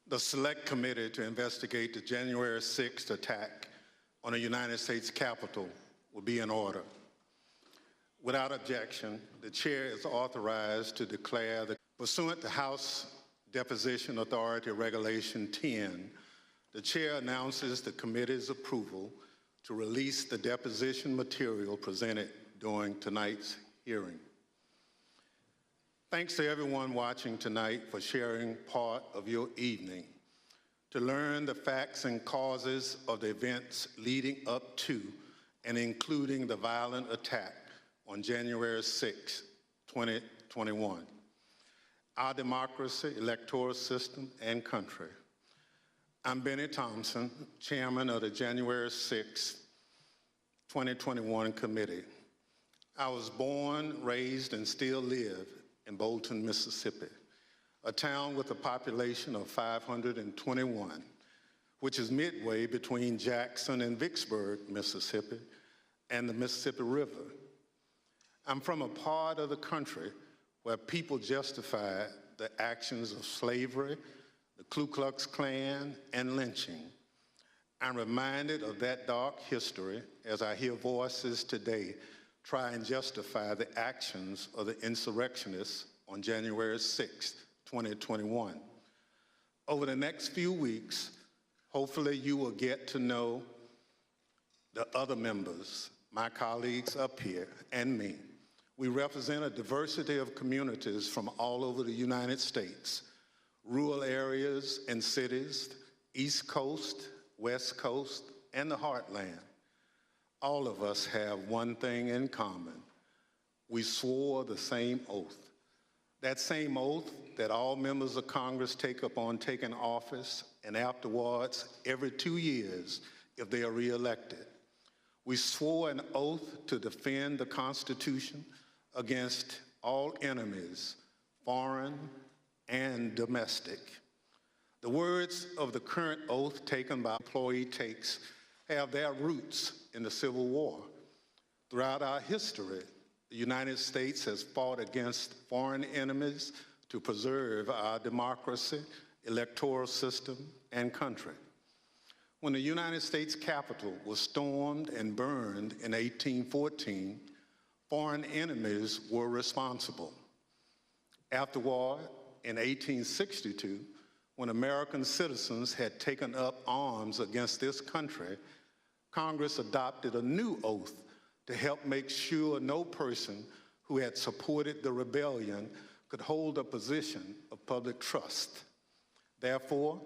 The Select Committee to investigate the January 6th attack on the United States Capitol will be in order. Without objection, the Chair is authorized to declare that pursuant to House Deposition Authority Regulation 10, the Chair announces the committee's approval to release the deposition material presented during tonight's hearing. Thanks to everyone watching tonight for sharing part of your evening to learn the facts and causes of the events leading up to and including the violent attack on January 6, 2021. Our democracy, electoral system, and country. I'm Benny Thompson, Chairman of the January 6, 2021 Committee. I was born, raised, and still live in Bolton, Mississippi, a town with a population of 521, which is midway between Jackson and Vicksburg, Mississippi, and the Mississippi River. I'm from a part of the country where people justify the actions of slavery, the Ku Klux Klan, and lynching. I'm reminded of that dark history as I hear voices today try and justify the actions of the insurrectionists on January 6, 2021. Over the next few weeks, hopefully you will get to know the other members, my colleagues up here, and me. We represent a diversity of communities from all over the United States, rural areas and cities, East Coast, West Coast, and the Heartland. All of us have one thing in common. We swore the same oath. That same oath that all members of Congress take upon taking office and afterwards every 2 years if they are reelected. We swore an oath to defend the Constitution against all enemies, foreign and domestic. The words of the current oath taken by employee takes have their roots in the Civil War. Throughout our history, the United States has fought against foreign enemies to preserve our democracy, electoral system, and country. When the United States Capitol was stormed and burned in 1814, foreign enemies were responsible. Afterward, in 1862, when American citizens had taken up arms against this country, Congress adopted a new oath to help make sure no person who had supported the rebellion could hold a position of public trust. Therefore,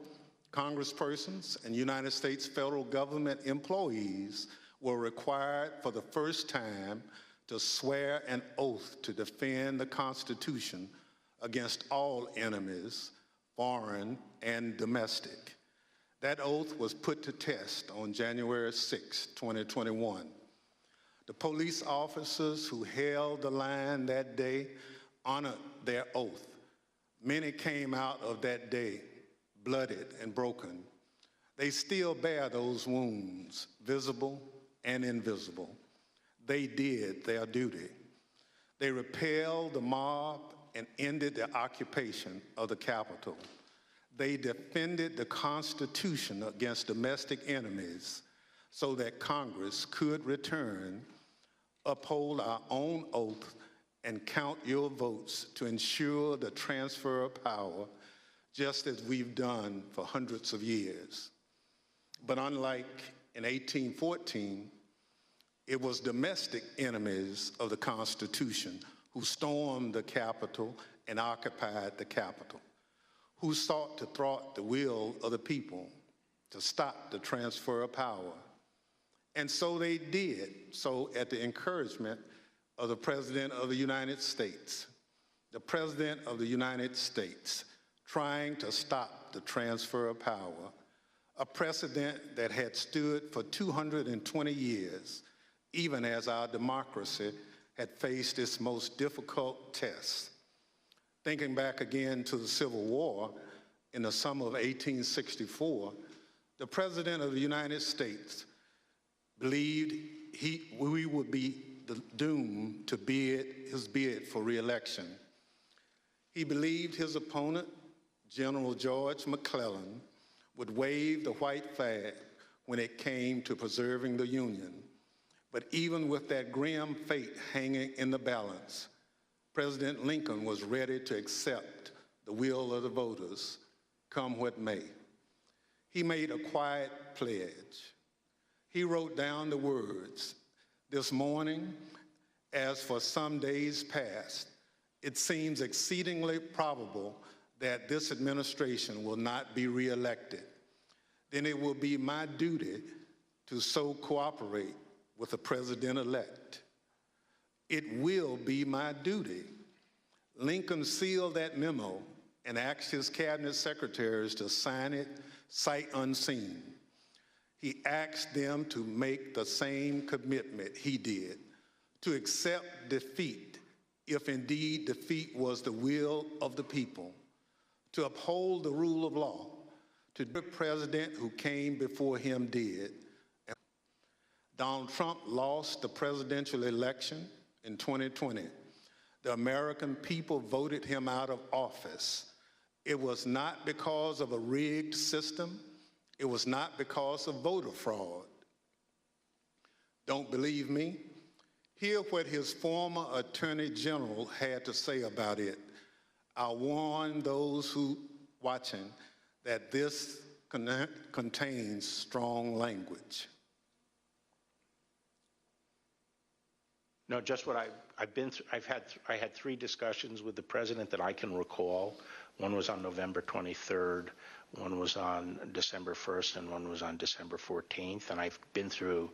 congresspersons and United States federal government employees were required for the first time to swear an oath to defend the Constitution against all enemies, foreign and domestic. That oath was put to test on January 6, 2021. The police officers who held the line that day honored their oath. Many came out of that day bloodied and broken. They still bear those wounds, visible and invisible. They did their duty. They repelled the mob and ended the occupation of the Capitol. They defended the Constitution against domestic enemies so that Congress could return, uphold our own oath, and count your votes to ensure the transfer of power, just as we've done for hundreds of years. But unlike in 1814, it was domestic enemies of the Constitution who stormed the Capitol and occupied the Capitol, who sought to thwart the will of the people to stop the transfer of power. And so they did, so at the encouragement of the President of the United States. The President of the United States trying to stop the transfer of power, a precedent that had stood for 220 years, even as our democracy had faced its most difficult tests. Thinking back again to the Civil War in the summer of 1864, the President of the United States believed we would be doomed to his bid for re-election. He believed his opponent, General George McClellan would wave the white flag when it came to preserving the Union. But even with that grim fate hanging in the balance, President Lincoln was ready to accept the will of the voters, come what may. He made a quiet pledge. He wrote down the words, "This morning, as for some days past, it seems exceedingly probable that this administration will not be reelected. Then it will be my duty to so cooperate with the president-elect. It will be my duty." Lincoln sealed that memo and asked his cabinet secretaries to sign it sight unseen. He asked them to make the same commitment he did, to accept defeat if indeed defeat was the will of the people, to uphold the rule of law, to do the president who came before him did. Donald Trump lost the presidential election in 2020. The American people voted him out of office. It was not because of a rigged system. It was not because of voter fraud. Don't believe me? Hear what his former Attorney General had to say about it. I warn those who watching that this contains strong language. No, just what I've been through. I had 3 discussions with the president that I can recall. One was on November 23rd, one was on December 1st, and one was on December 14th. And I've been through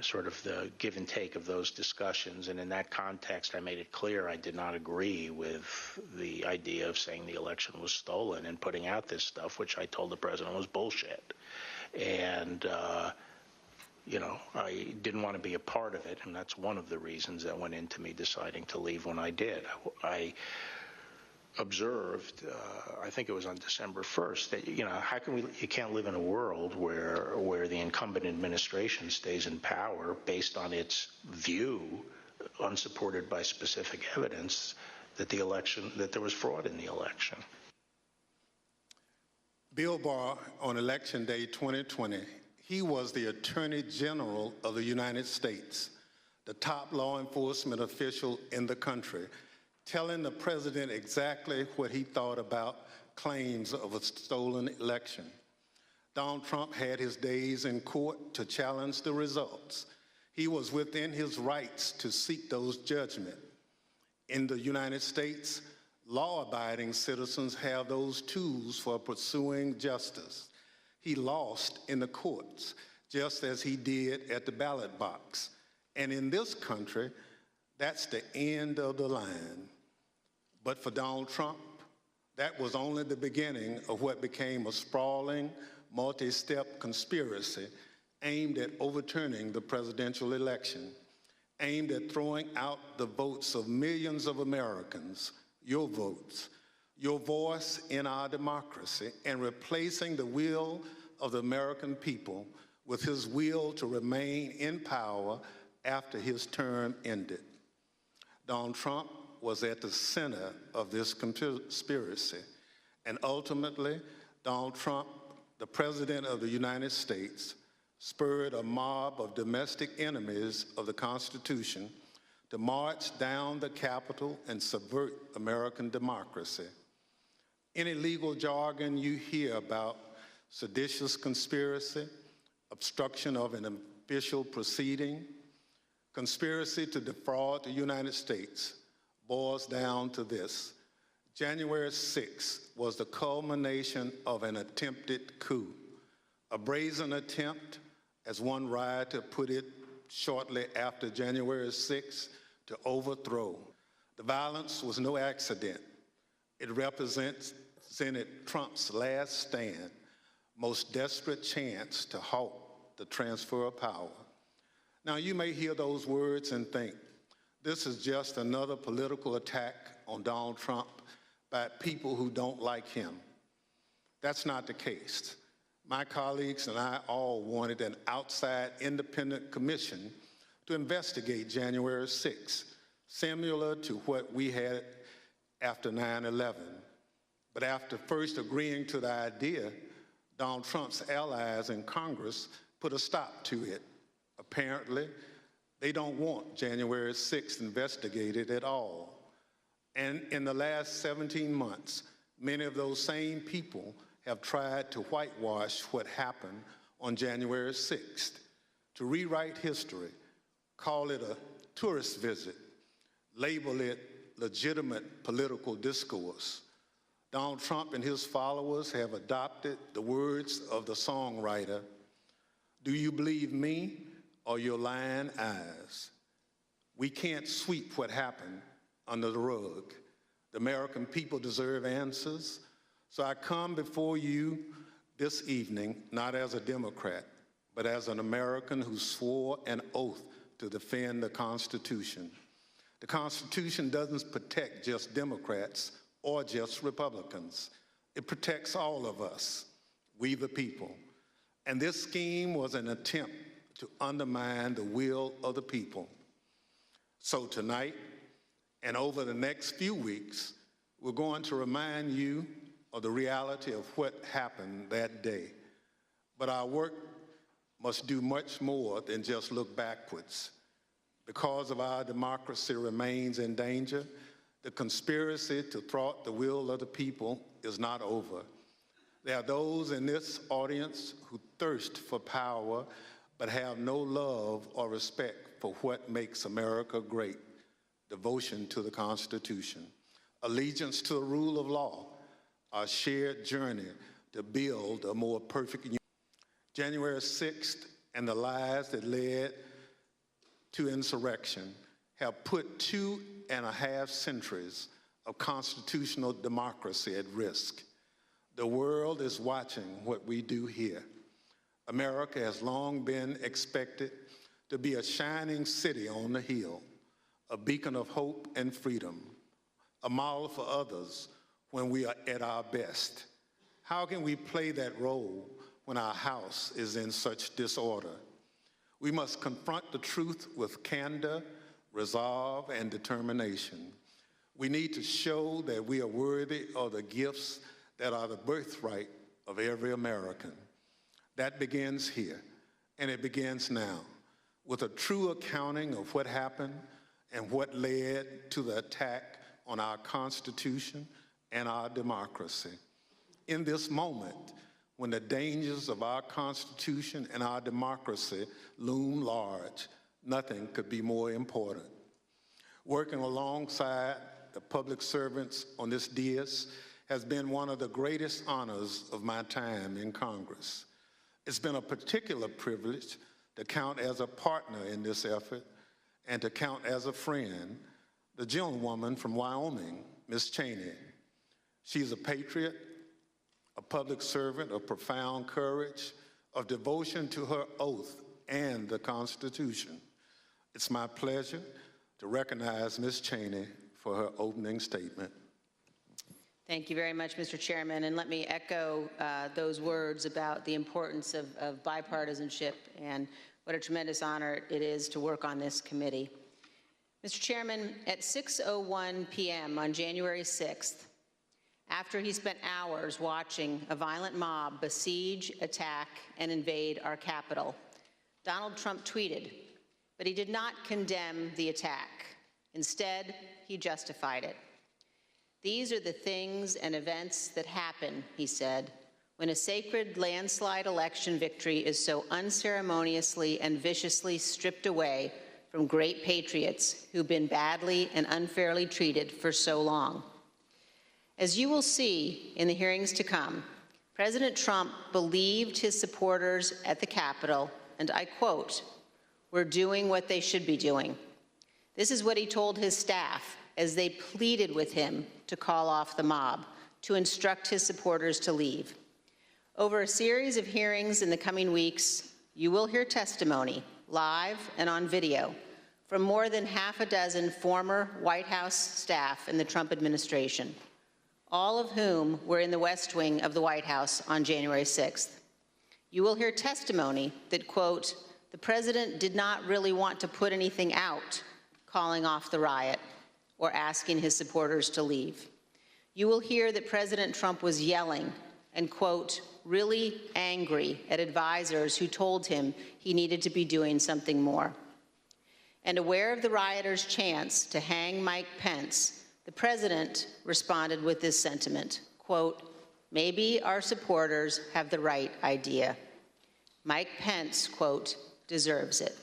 sort of the give and take of those discussions. And in that context, I made it clear I did not agree with the idea of saying the election was stolen and putting out this stuff, which I told the president was bullshit. And, I didn't want to be a part of it, and that's one of the reasons that went into me deciding to leave when I did. I observed, I think it was on December 1st, that, how can you can't live in a world where the incumbent administration stays in power based on its view, unsupported by specific evidence, that there was fraud in the election. Bill Barr, on Election Day 2020, he was the Attorney General of the United States, the top law enforcement official in the country, telling the president exactly what he thought about claims of a stolen election. Donald Trump had his days in court to challenge the results. He was within his rights to seek those judgments. In the United States, law-abiding citizens have those tools for pursuing justice. He lost in the courts, just as he did at the ballot box. And in this country, that's the end of the line. But for Donald Trump, that was only the beginning of what became a sprawling, multi-step conspiracy aimed at overturning the presidential election, aimed at throwing out the votes of millions of Americans, your votes, your voice in our democracy, and replacing the will of the American people with his will to remain in power after his term ended. Donald Trump was at the center of this conspiracy, and ultimately, Donald Trump, the President of the United States, spurred a mob of domestic enemies of the Constitution to march down the Capitol and subvert American democracy. Any legal jargon you hear about seditious conspiracy, obstruction of an official proceeding, conspiracy to defraud the United States boils down to this. January 6th was the culmination of an attempted coup, a brazen attempt, as one rioter put it shortly after January 6th, to overthrow. The violence was no accident. It represented Trump's last stand, most desperate chance to halt the transfer of power. Now, you may hear those words and think, this is just another political attack on Donald Trump by people who don't like him. That's not the case. My colleagues and I all wanted an outside independent commission to investigate January 6th, similar to what we had after 9/11. But after first agreeing to the idea, Donald Trump's allies in Congress put a stop to it. Apparently, they don't want January 6th investigated at all. And in the last 17 months, many of those same people have tried to whitewash what happened on January 6th, to rewrite history, call it a tourist visit, label it legitimate political discourse. Donald Trump and his followers have adopted the words of the songwriter, "Do you believe me or your lying eyes?" We can't sweep what happened under the rug. The American people deserve answers. So I come before you this evening, not as a Democrat, but as an American who swore an oath to defend the Constitution. The Constitution doesn't protect just Democrats or just Republicans. It protects all of us, we the people. And this scheme was an attempt to undermine the will of the people. So tonight, and over the next few weeks, we're going to remind you of the reality of what happened that day. But our work must do much more than just look backwards. Because of our democracy remains in danger, the conspiracy to thwart the will of the people is not over. There are those in this audience who thirst for power but have no love or respect for what makes America great: devotion to the Constitution, allegiance to the rule of law, our shared journey to build a more perfect union. January 6th and the lies that led to insurrection have put 2.5 centuries of constitutional democracy at risk. The world is watching what we do here. America has long been expected to be a shining city on the hill, a beacon of hope and freedom, a model for others when we are at our best. How can we play that role when our house is in such disorder? We must confront the truth with candor, resolve, and determination. We need to show that we are worthy of the gifts that are the birthright of every American. That begins here, and it begins now, with a true accounting of what happened and what led to the attack on our Constitution and our democracy. In this moment, when the dangers of our Constitution and our democracy loom large, nothing could be more important. Working alongside the public servants on this dais has been one of the greatest honors of my time in Congress. It's been a particular privilege to count as a partner in this effort and to count as a friend the gentlewoman from Wyoming, Ms. Cheney. She's a patriot, a public servant of profound courage, of devotion to her oath and the Constitution. It's my pleasure to recognize Ms. Cheney for her opening statement. Thank you very much, Mr. Chairman, and let me echo those words about the importance of bipartisanship and what a tremendous honor it is to work on this committee. Mr. Chairman, at 6:01 p.m. on January 6th, after he spent hours watching a violent mob besiege, attack, and invade our Capitol, Donald Trump tweeted, but he did not condemn the attack. Instead, he justified it. "These are the things and events that happen," he said, "when a sacred landslide election victory is so unceremoniously and viciously stripped away from great patriots who've been badly and unfairly treated for so long." As you will see in the hearings to come, President Trump believed his supporters at the Capitol, and I quote, "We're doing what they should be doing." This is what he told his staff as they pleaded with him to call off the mob, to instruct his supporters to leave. Over a series of hearings in the coming weeks, you will hear testimony, live and on video, from more than half a dozen former White House staff in the Trump administration, all of whom were in the West Wing of the White House on January 6th. You will hear testimony that, quote, "The president did not really want to put anything out calling off the riot or asking his supporters to leave." You will hear that President Trump was yelling and, quote, really angry at advisors who told him he needed to be doing something more. And aware of the rioters' chance to hang Mike Pence, the president responded with this sentiment, quote, maybe our supporters have the right idea. Mike Pence, quote, deserves it.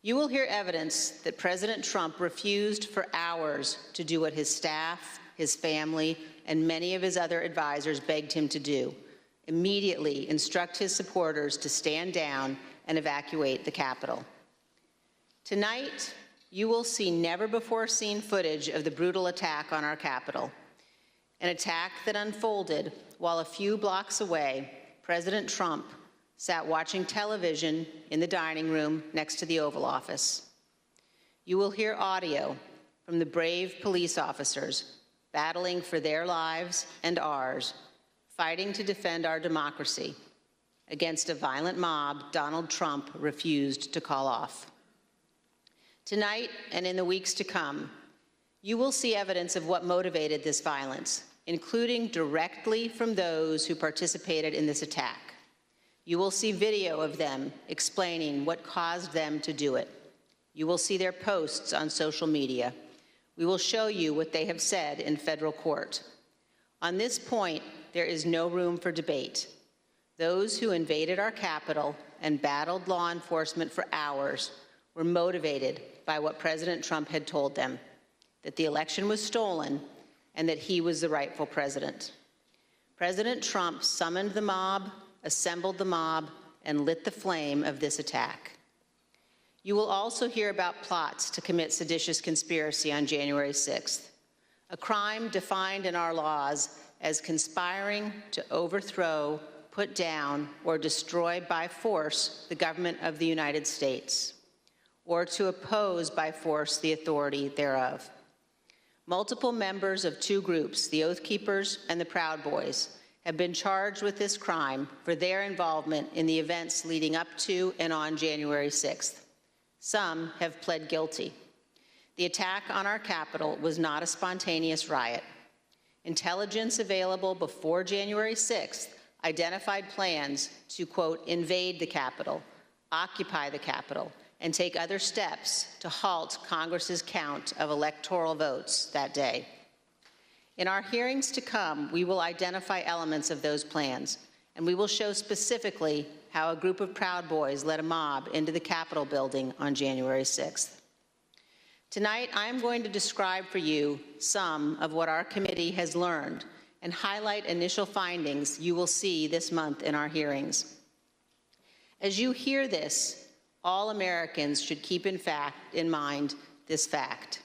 You will hear evidence that President Trump refused for hours to do what his staff, his family, and many of his other advisors begged him to do: immediately instruct his supporters to stand down and evacuate the Capitol. Tonight, you will see never-before-seen footage of the brutal attack on our Capitol, an attack that unfolded while a few blocks away, President Trump sat watching television in the dining room next to the Oval Office. You will hear audio from the brave police officers battling for their lives and ours, fighting to defend our democracy against a violent mob Donald Trump refused to call off. Tonight and in the weeks to come, you will see evidence of what motivated this violence, including directly from those who participated in this attack. You will see video of them explaining what caused them to do it. You will see their posts on social media. We will show you what they have said in federal court. On this point, there is no room for debate. Those who invaded our Capitol and battled law enforcement for hours were motivated by what President Trump had told them, that the election was stolen and that he was the rightful president. President Trump summoned the mob, assembled the mob, and lit the flame of this attack. You will also hear about plots to commit seditious conspiracy on January 6th, a crime defined in our laws as conspiring to overthrow, put down, or destroy by force the government of the United States, or to oppose by force the authority thereof. Multiple members of two groups, the Oath Keepers and the Proud Boys, have been charged with this crime for their involvement in the events leading up to and on January 6th. Some have pled guilty. The attack on our Capitol was not a spontaneous riot. Intelligence available before January 6th identified plans to, quote, invade the Capitol, occupy the Capitol, and take other steps to halt Congress's count of electoral votes that day. In our hearings to come, we will identify elements of those plans, and we will show specifically how a group of Proud Boys led a mob into the Capitol building on January 6th. Tonight, I am going to describe for you some of what our committee has learned and highlight initial findings you will see this month in our hearings. As you hear this, all Americans should keep in mind this fact.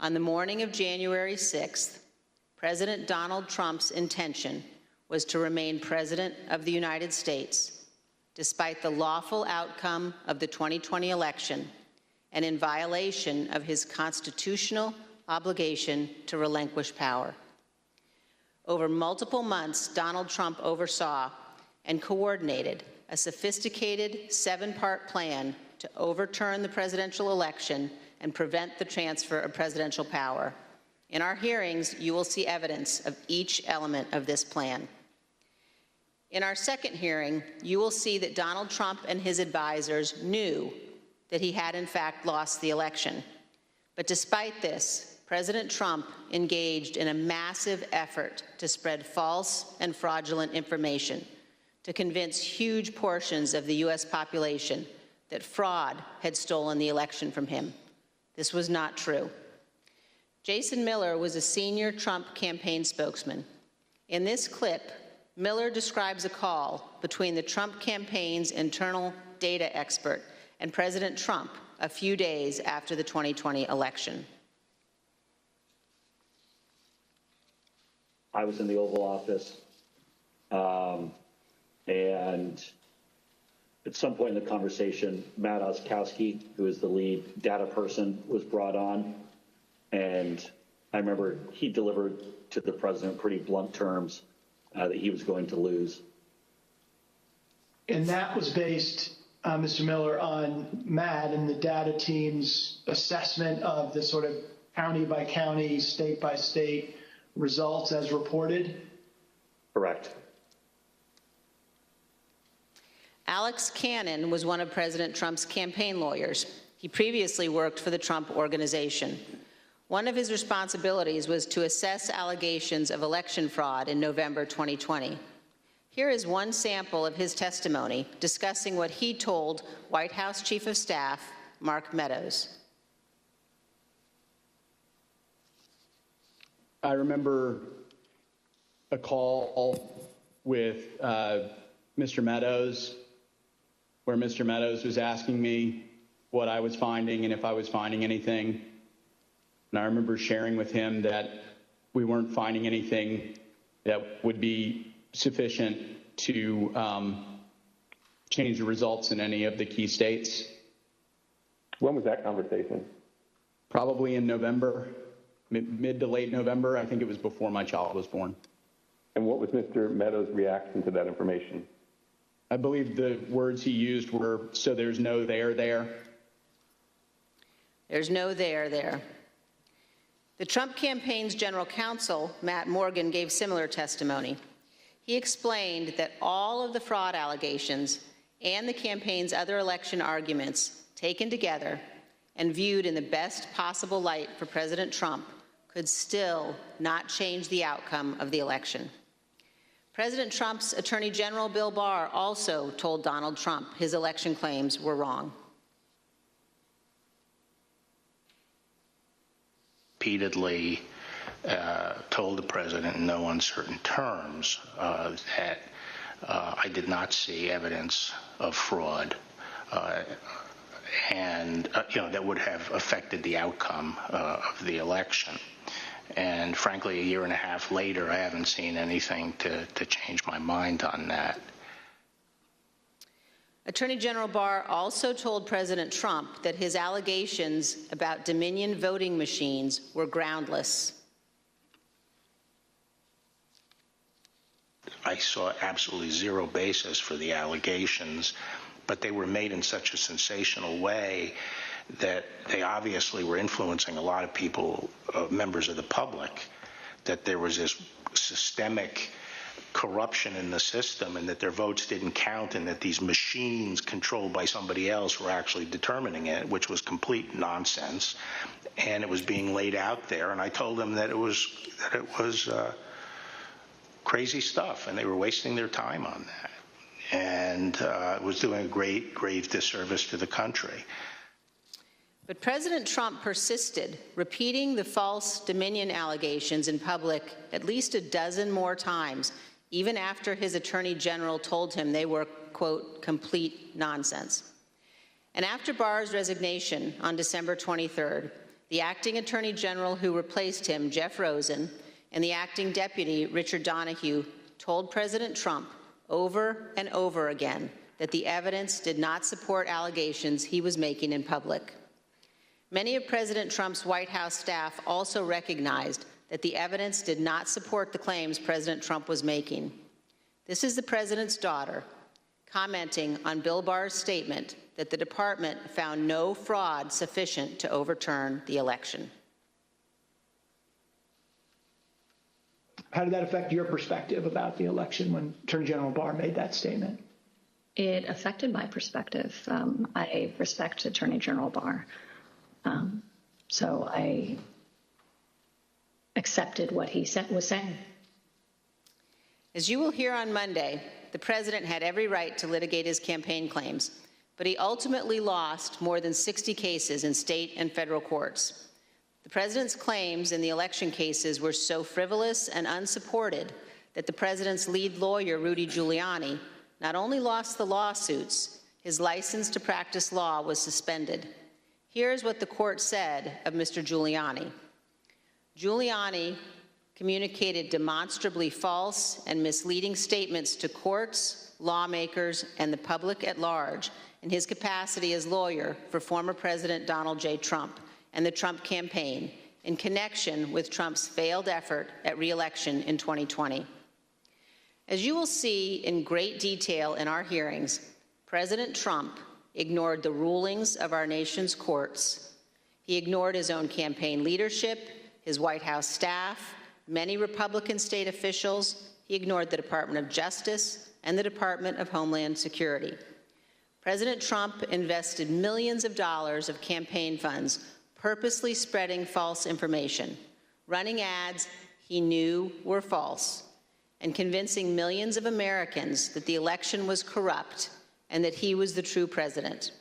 On the morning of January 6th, President Donald Trump's intention was to remain President of the United States, despite the lawful outcome of the 2020 election and in violation of his constitutional obligation to relinquish power. Over multiple months, Donald Trump oversaw and coordinated a sophisticated 7-part plan to overturn the presidential election and prevent the transfer of presidential power. In our hearings, you will see evidence of each element of this plan. In our second hearing, you will see that Donald Trump and his advisors knew that he had in fact lost the election. But despite this, President Trump engaged in a massive effort to spread false and fraudulent information to convince huge portions of the U.S. population that fraud had stolen the election from him. This was not true. Jason Miller was a senior Trump campaign spokesman. In this clip, Miller describes a call between the Trump campaign's internal data expert and President Trump a few days after the 2020 election. I was in the Oval Office, and at some point in the conversation, Matt Oskowski, who is the lead data person, was brought on. And I remember he delivered to the president pretty blunt terms that he was going to lose. And that was based, Mr. Miller, on Matt and the data team's assessment of the sort of county by county, state by state results as reported? Correct. Alex Cannon was one of President Trump's campaign lawyers. He previously worked for the Trump Organization. One of his responsibilities was to assess allegations of election fraud in November 2020. Here is one sample of his testimony discussing what he told White House Chief of Staff Mark Meadows. I remember a call with Mr. Meadows, where Mr. Meadows was asking me what I was finding and if I was finding anything. And I remember sharing with him that we weren't finding anything that would be sufficient to change the results in any of the key states. When was that conversation? Probably in November, mid to late November. I think it was before my child was born. And what was Mr. Meadows' reaction to that information? I believe the words he used were, "So there's no there there." There's no there there. The Trump campaign's general counsel, Matt Morgan, gave similar testimony. He explained that all of the fraud allegations and the campaign's other election arguments taken together and viewed in the best possible light for President Trump could still not change the outcome of the election. President Trump's Attorney General Bill Barr also told Donald Trump his election claims were wrong. Repeatedly told the president in no uncertain terms that I did not see evidence of fraud and that would have affected the outcome of the election. And frankly, a year and a half later, I haven't seen anything to change my mind on that. Attorney General Barr also told President Trump that his allegations about Dominion voting machines were groundless. I saw absolutely zero basis for the allegations, but they were made in such a sensational way that they obviously were influencing a lot of people, members of the public, that there was this systemic corruption in the system and that their votes didn't count and that these machines controlled by somebody else were actually determining it, which was complete nonsense. And it was being laid out there. And I told them that it was crazy stuff and they were wasting their time on that. And it was doing a grave disservice to the country. But President Trump persisted, repeating the false Dominion allegations in public at least a dozen more times, even after his Attorney General told him they were, quote, complete nonsense. And after Barr's resignation on December 23rd, the acting Attorney General who replaced him, Jeff Rosen, and the acting deputy, Richard Donahue, told President Trump over and over again that the evidence did not support allegations he was making in public. Many of President Trump's White House staff also recognized that the evidence did not support the claims President Trump was making. This is the president's daughter commenting on Bill Barr's statement that the department found no fraud sufficient to overturn the election. How did that affect your perspective about the election when Attorney General Barr made that statement? It affected my perspective. I respect Attorney General Barr. So I accepted what he was saying. As you will hear on Monday, the president had every right to litigate his campaign claims, but he ultimately lost more than 60 cases in state and federal courts. The president's claims in the election cases were so frivolous and unsupported that the president's lead lawyer, Rudy Giuliani, not only lost the lawsuits, his license to practice law was suspended. Here's what the court said of Mr. Giuliani. Giuliani communicated demonstrably false and misleading statements to courts, lawmakers, and the public at large in his capacity as lawyer for former President Donald J. Trump and the Trump campaign in connection with Trump's failed effort at re-election in 2020. As you will see in great detail in our hearings, President Trump ignored the rulings of our nation's courts. He ignored his own campaign leadership, his White House staff, many Republican state officials. He ignored the Department of Justice and the Department of Homeland Security. President Trump invested millions of dollars of campaign funds purposely spreading false information, running ads he knew were false, and convincing millions of Americans that the election was corrupt and that he was the true president.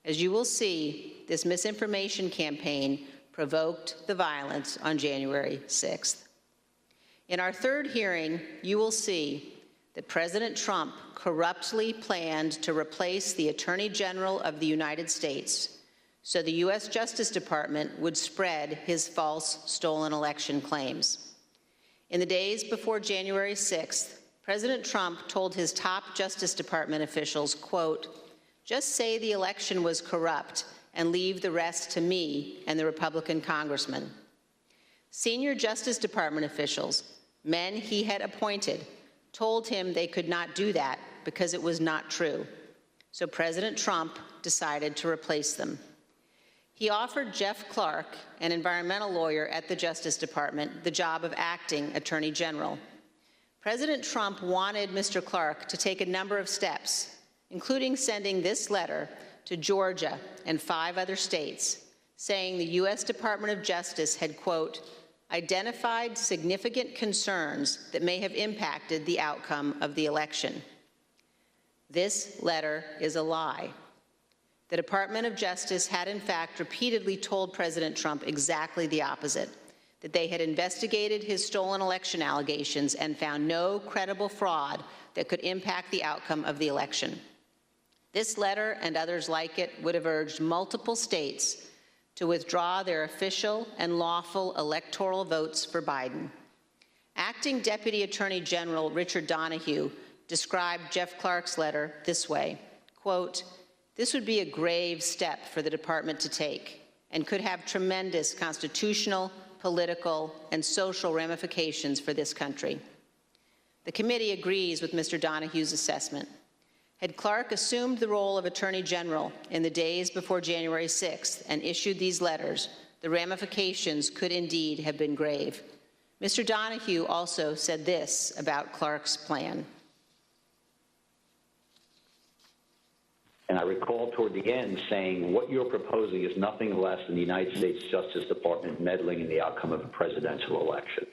As you will see, this misinformation campaign provoked the violence on January 6th. In our third hearing, you will see that President Trump corruptly planned to replace the Attorney General of the United States so the U.S. Justice Department would spread his false stolen election claims. In the days before January 6th, President Trump told his top Justice Department officials, quote, "Just say the election was corrupt and leave the rest to me and the Republican congressman." Senior Justice Department officials, men he had appointed, told him they could not do that because it was not true. So President Trump decided to replace them. He offered Jeff Clark, an environmental lawyer at the Justice Department, the job of acting Attorney General. President Trump wanted Mr. Clark to take a number of steps, including sending this letter to Georgia and 5 other states, saying the U.S. Department of Justice had, quote, identified significant concerns that may have impacted the outcome of the election. This letter is a lie. The Department of Justice had, in fact, repeatedly told President Trump exactly the opposite, that they had investigated his stolen election allegations and found no credible fraud that could impact the outcome of the election. This letter and others like it would have urged multiple states to withdraw their official and lawful electoral votes for Biden. Acting Deputy Attorney General Richard Donahue described Jeff Clark's letter this way, quote, "This would be a grave step for the department to take and could have tremendous constitutional, political, and social ramifications for this country." The committee agrees with Mr. Donahue's assessment. Had Clark assumed the role of Attorney General in the days before January 6th and issued these letters, the ramifications could indeed have been grave. Mr. Donahue also said this about Clark's plan. And I recall toward the end saying, what you're proposing is nothing less than the United States Justice Department meddling in the outcome of a presidential election.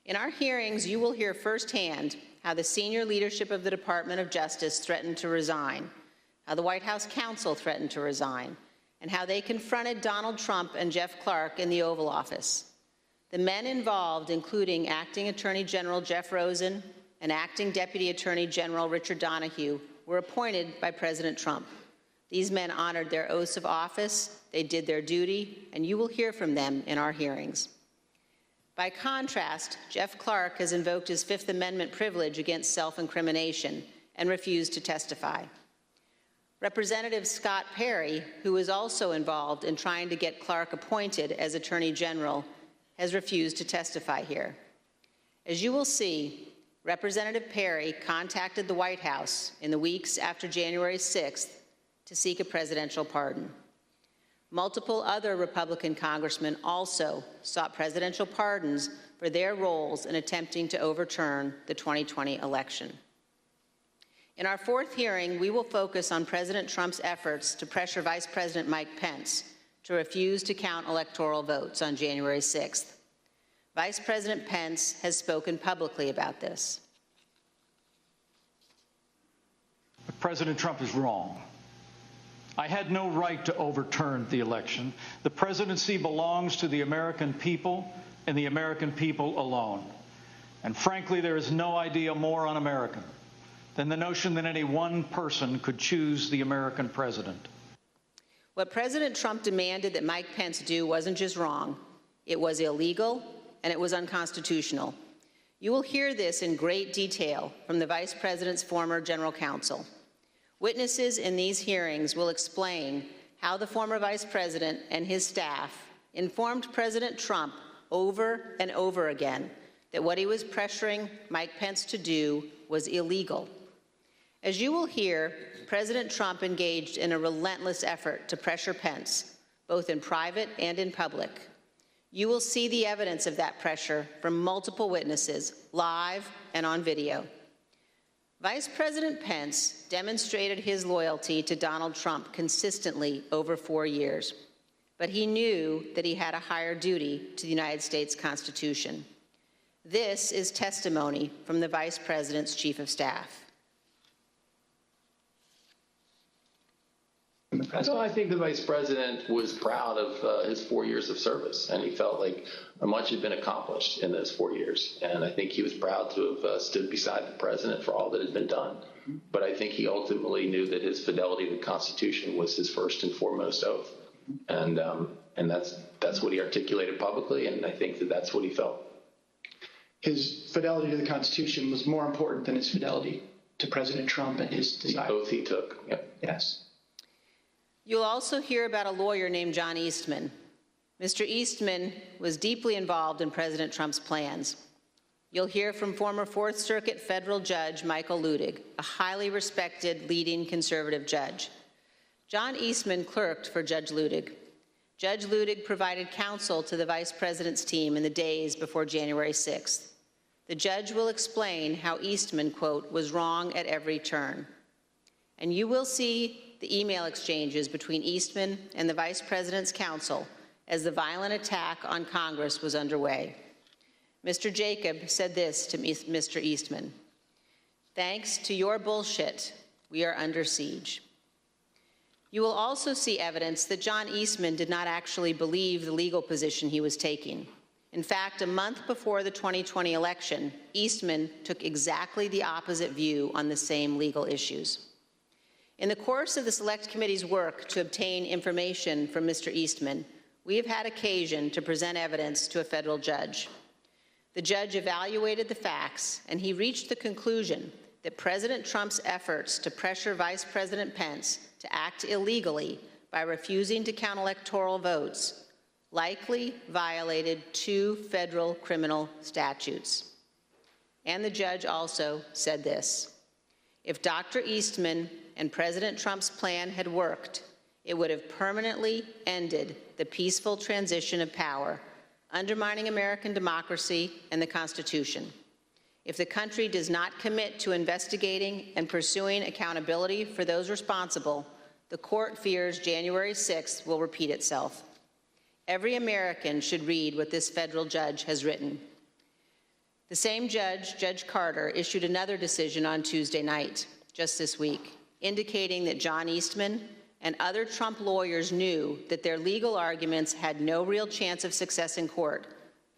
In our hearings, you will hear firsthand how the senior leadership of the Department of Justice threatened to resign, how the White House counsel threatened to resign, and how they confronted Donald Trump and Jeff Clark in the Oval Office. The men involved, including Acting Attorney General Jeff Rosen and Acting Deputy Attorney General Richard Donahue, were appointed by President Trump. These men honored their oaths of office, they did their duty, and you will hear from them in our hearings. By contrast, Jeff Clark has invoked his Fifth Amendment privilege against self-incrimination and refused to testify. Representative Scott Perry, who is also involved in trying to get Clark appointed as Attorney General, has refused to testify here. As you will see, Representative Perry contacted the White House in the weeks after January 6th to seek a presidential pardon. Multiple other Republican congressmen also sought presidential pardons for their roles in attempting to overturn the 2020 election. In our fourth hearing, we will focus on President Trump's efforts to pressure Vice President Mike Pence to refuse to count electoral votes on January 6th. Vice President Pence has spoken publicly about this. President Trump is wrong. I had no right to overturn the election. The presidency belongs to the American people and the American people alone. And frankly, there is no idea more un-American than the notion that any one person could choose the American president. What President Trump demanded that Mike Pence do wasn't just wrong, it was illegal and it was unconstitutional. You will hear this in great detail from the Vice President's former general counsel. Witnesses in these hearings will explain how the former Vice President and his staff informed President Trump over and over again that what he was pressuring Mike Pence to do was illegal. As you will hear, President Trump engaged in a relentless effort to pressure Pence, both in private and in public. You will see the evidence of that pressure from multiple witnesses, live and on video. Vice President Pence demonstrated his loyalty to Donald Trump consistently over 4 years, but he knew that he had a higher duty to the United States Constitution. This is testimony from the Vice President's Chief of Staff. So I think the Vice President was proud of his 4 years of service, and he felt like much had been accomplished in those 4 years. And I think he was proud to have stood beside the President for all that had been done. But I think he ultimately knew that his fidelity to the Constitution was his first and foremost oath. And that's what he articulated publicly, and I think that that's what he felt. His fidelity to the Constitution was more important than his fidelity to President Trump and his desire. The oath he took. Yep. Yes. You'll also hear about a lawyer named John Eastman. Mr. Eastman was deeply involved in President Trump's plans. You'll hear from former Fourth Circuit federal judge Michael Ludig, a highly respected leading conservative judge. John Eastman clerked for Judge Ludig. Judge Ludig provided counsel to the Vice President's team in the days before January 6th. The judge will explain how Eastman, quote, was wrong at every turn. And you will see the email exchanges between Eastman and the Vice President's counsel as the violent attack on Congress was underway. Mr. Jacob said this to Mr. Eastman: "Thanks to your bullshit, we are under siege." You will also see evidence that John Eastman did not actually believe the legal position he was taking. In fact, a month before the 2020 election, Eastman took exactly the opposite view on the same legal issues. In the course of the Select Committee's work to obtain information from Mr. Eastman, we have had occasion to present evidence to a federal judge. The judge evaluated the facts, and he reached the conclusion that President Trump's efforts to pressure Vice President Pence to act illegally by refusing to count electoral votes likely violated 2 federal criminal statutes. And the judge also said this: if Dr. Eastman and President Trump's plan had worked, it would have permanently ended the peaceful transition of power, undermining American democracy and the Constitution. If the country does not commit to investigating and pursuing accountability for those responsible, the court fears January 6th will repeat itself. Every American should read what this federal judge has written. The same judge, Judge Carter, issued another decision on Tuesday night, just this week, indicating that John Eastman and other Trump lawyers knew that their legal arguments had no real chance of success in court,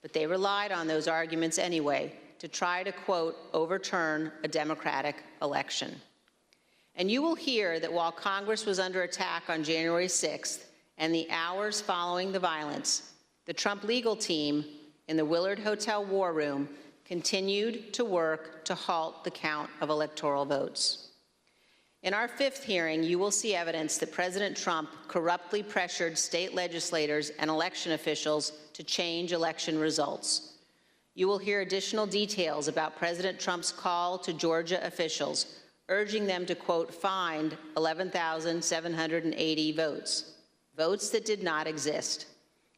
but they relied on those arguments anyway to try to, quote, overturn a Democratic election. And you will hear that while Congress was under attack on January 6th and the hours following the violence, the Trump legal team in the Willard Hotel War Room continued to work to halt the count of electoral votes. In our 5th hearing, you will see evidence that President Trump corruptly pressured state legislators and election officials to change election results. You will hear additional details about President Trump's call to Georgia officials, urging them to, quote, find 11,780 votes, votes that did not exist,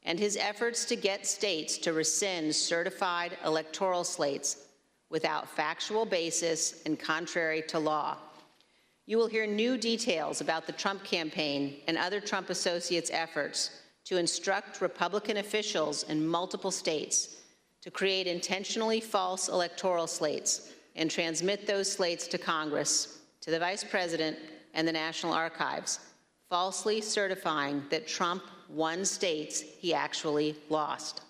and his efforts to get states to rescind certified electoral slates without factual basis and contrary to law. You will hear new details about the Trump campaign and other Trump associates' efforts to instruct Republican officials in multiple states to create intentionally false electoral slates and transmit those slates to Congress, to the Vice President, and the National Archives, falsely certifying that Trump won states he actually lost.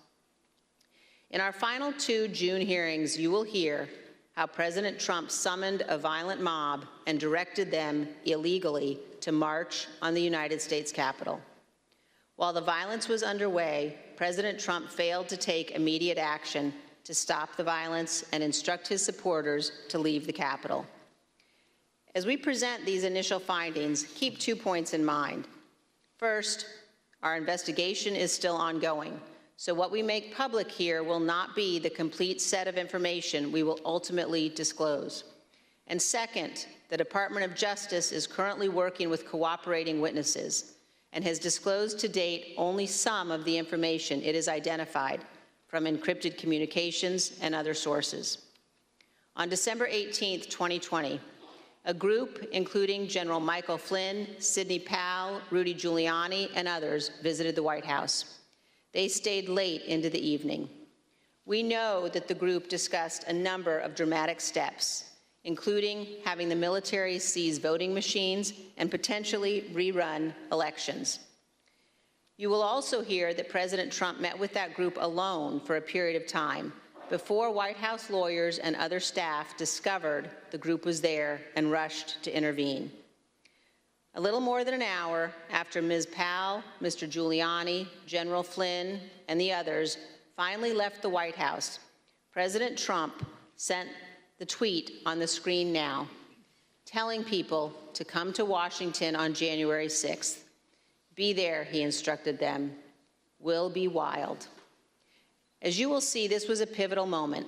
In our final 2 June hearings, you will hear how President Trump summoned a violent mob and directed them illegally to march on the United States Capitol. While the violence was underway, President Trump failed to take immediate action to stop the violence and instruct his supporters to leave the Capitol. As we present these initial findings, keep 2 points in mind. First, our investigation is still ongoing, so what we make public here will not be the complete set of information we will ultimately disclose. And second, the Department of Justice is currently working with cooperating witnesses, and has disclosed to date only some of the information it has identified from encrypted communications and other sources. On December 18, 2020, a group, including General Michael Flynn, Sidney Powell, Rudy Giuliani, and others, visited the White House. They stayed late into the evening. We know that the group discussed a number of dramatic steps, including having the military seize voting machines and potentially rerun elections. You will also hear that President Trump met with that group alone for a period of time before White House lawyers and other staff discovered the group was there and rushed to intervene. A little more than an hour after Ms. Powell, Mr. Giuliani, General Flynn, and the others finally left the White House, President Trump sent the tweet on the screen now, telling people to come to Washington on January 6th. Be there, he instructed them. We'll be wild. As you will see, this was a pivotal moment.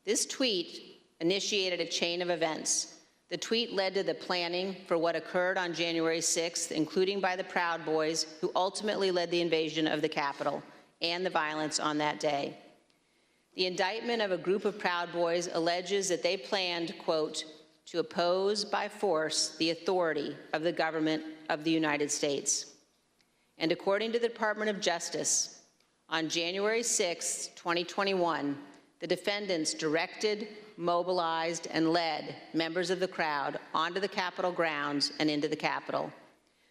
This tweet initiated a chain of events. The tweet led to the planning for what occurred on January 6th, including by the Proud Boys, who ultimately led the invasion of the Capitol and the violence on that day. The indictment of a group of Proud Boys alleges that they planned, quote, to oppose by force the authority of the government of the United States. And according to the Department of Justice, on January 6, 2021, the defendants directed, mobilized, and led members of the crowd onto the Capitol grounds and into the Capitol,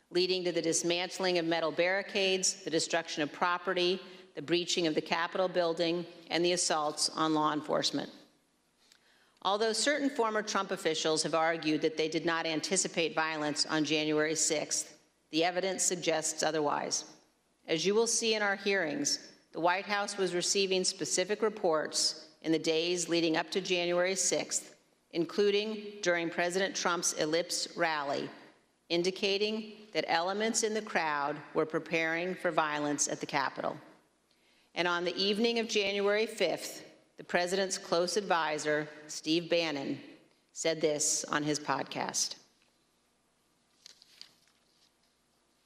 leading to the dismantling of metal barricades, the destruction of property, the breaching of the Capitol building, and the assaults on law enforcement. Although certain former Trump officials have argued that they did not anticipate violence on January 6th, the evidence suggests otherwise. As you will see in our hearings, the White House was receiving specific reports in the days leading up to January 6th, including during President Trump's Ellipse rally, indicating that elements in the crowd were preparing for violence at the Capitol. And on the evening of January 5th, the president's close advisor, Steve Bannon, said this on his podcast.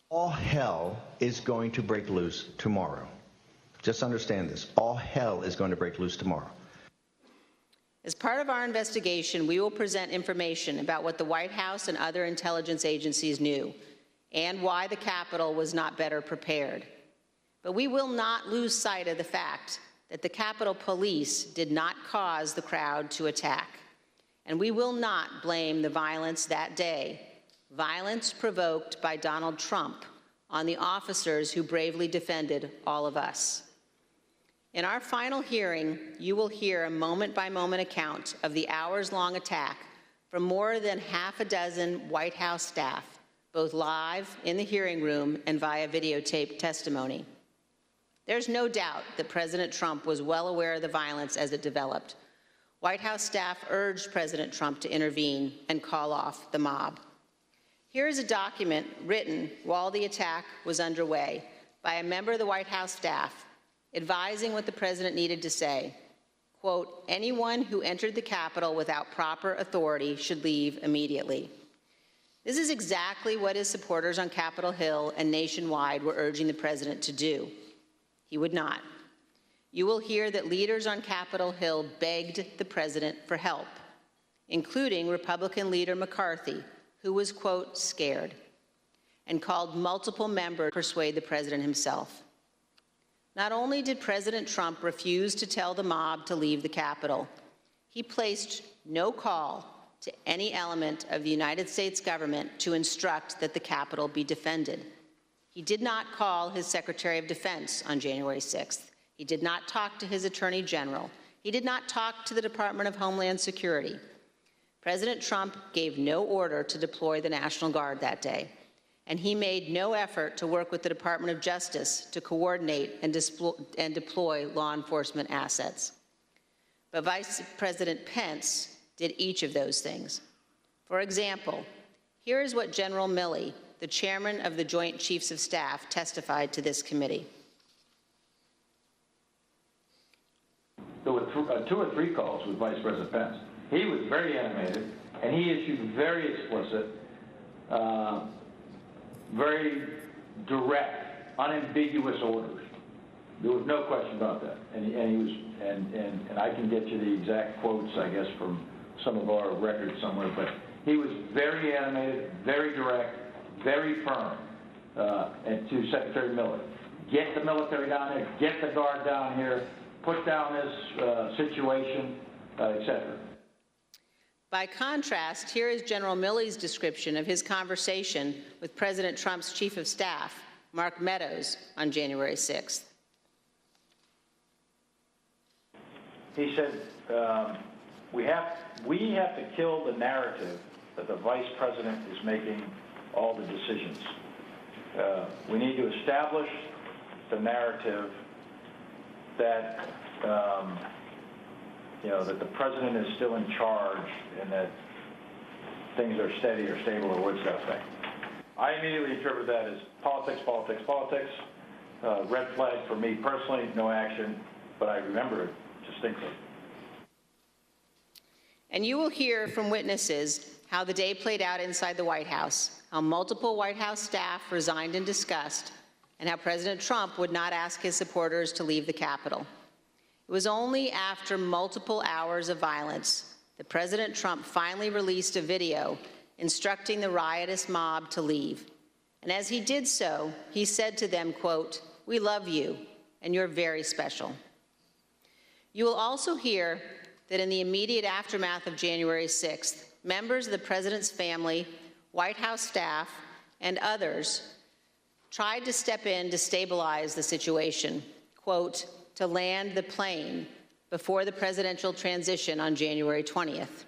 All hell is going to break loose tomorrow. Just understand this. All hell is going to break loose tomorrow. As part of our investigation, we will present information about what the White House and other intelligence agencies knew and why the Capitol was not better prepared. But we will not lose sight of the fact that the Capitol Police did not cause the crowd to attack. And we will not blame the violence that day, violence provoked by Donald Trump, on the officers who bravely defended all of us. In our final hearing, you will hear a moment-by-moment account of the hours-long attack from more than half a dozen White House staff, both live in the hearing room and via videotaped testimony. There's no doubt that President Trump was well aware of the violence as it developed. White House staff urged President Trump to intervene and call off the mob. Here is a document written while the attack was underway by a member of the White House staff advising what the president needed to say. Quote, anyone who entered the Capitol without proper authority should leave immediately. This is exactly what his supporters on Capitol Hill and nationwide were urging the president to do. He would not. You will hear that leaders on Capitol Hill begged the president for help, including Republican leader McCarthy, who was, quote, scared, and called multiple members to persuade the president himself. Not only did President Trump refuse to tell the mob to leave the Capitol, he placed no call to any element of the United States government to instruct that the Capitol be defended. He did not call his Secretary of Defense on January 6th. He did not talk to his Attorney General. He did not talk to the Department of Homeland Security. President Trump gave no order to deploy the National Guard that day, and he made no effort to work with the Department of Justice to coordinate and deploy law enforcement assets. But Vice President Pence did each of those things. For example, here is what General Milley, the chairman of the Joint Chiefs of Staff, testified to this committee. There were 2 or 3 calls with Vice President Pence. He was very animated, and he issued very explicit, very direct, unambiguous orders. There was no question about that. And I can get you the exact quotes, I guess, from some of our records somewhere, but he was very animated, very direct, very firm, and to Secretary Miller. Get the military down here, get the Guard down here, put down this situation, etc. By contrast, here is General Milley's description of his conversation with President Trump's Chief of Staff, Mark Meadows, on January 6th. He said, we have to kill the narrative that the Vice President is making all the decisions. We need to establish the narrative that that the president is still in charge and that things are steady or stable or what's that thing. I immediately interpret that as politics, politics, politics. Red flag for me personally, no action, but I remember it distinctly. And you will hear from witnesses how the day played out inside the White House, how multiple White House staff resigned in disgust, and how President Trump would not ask his supporters to leave the Capitol. It was only after multiple hours of violence that President Trump finally released a video instructing the riotous mob to leave. And as he did so, he said to them, quote, "We love you, and you're very special." You will also hear that in the immediate aftermath of January 6th, members of the president's family, White House staff, and others tried to step in to stabilize the situation, quote, to land the plane before the presidential transition on January 20th.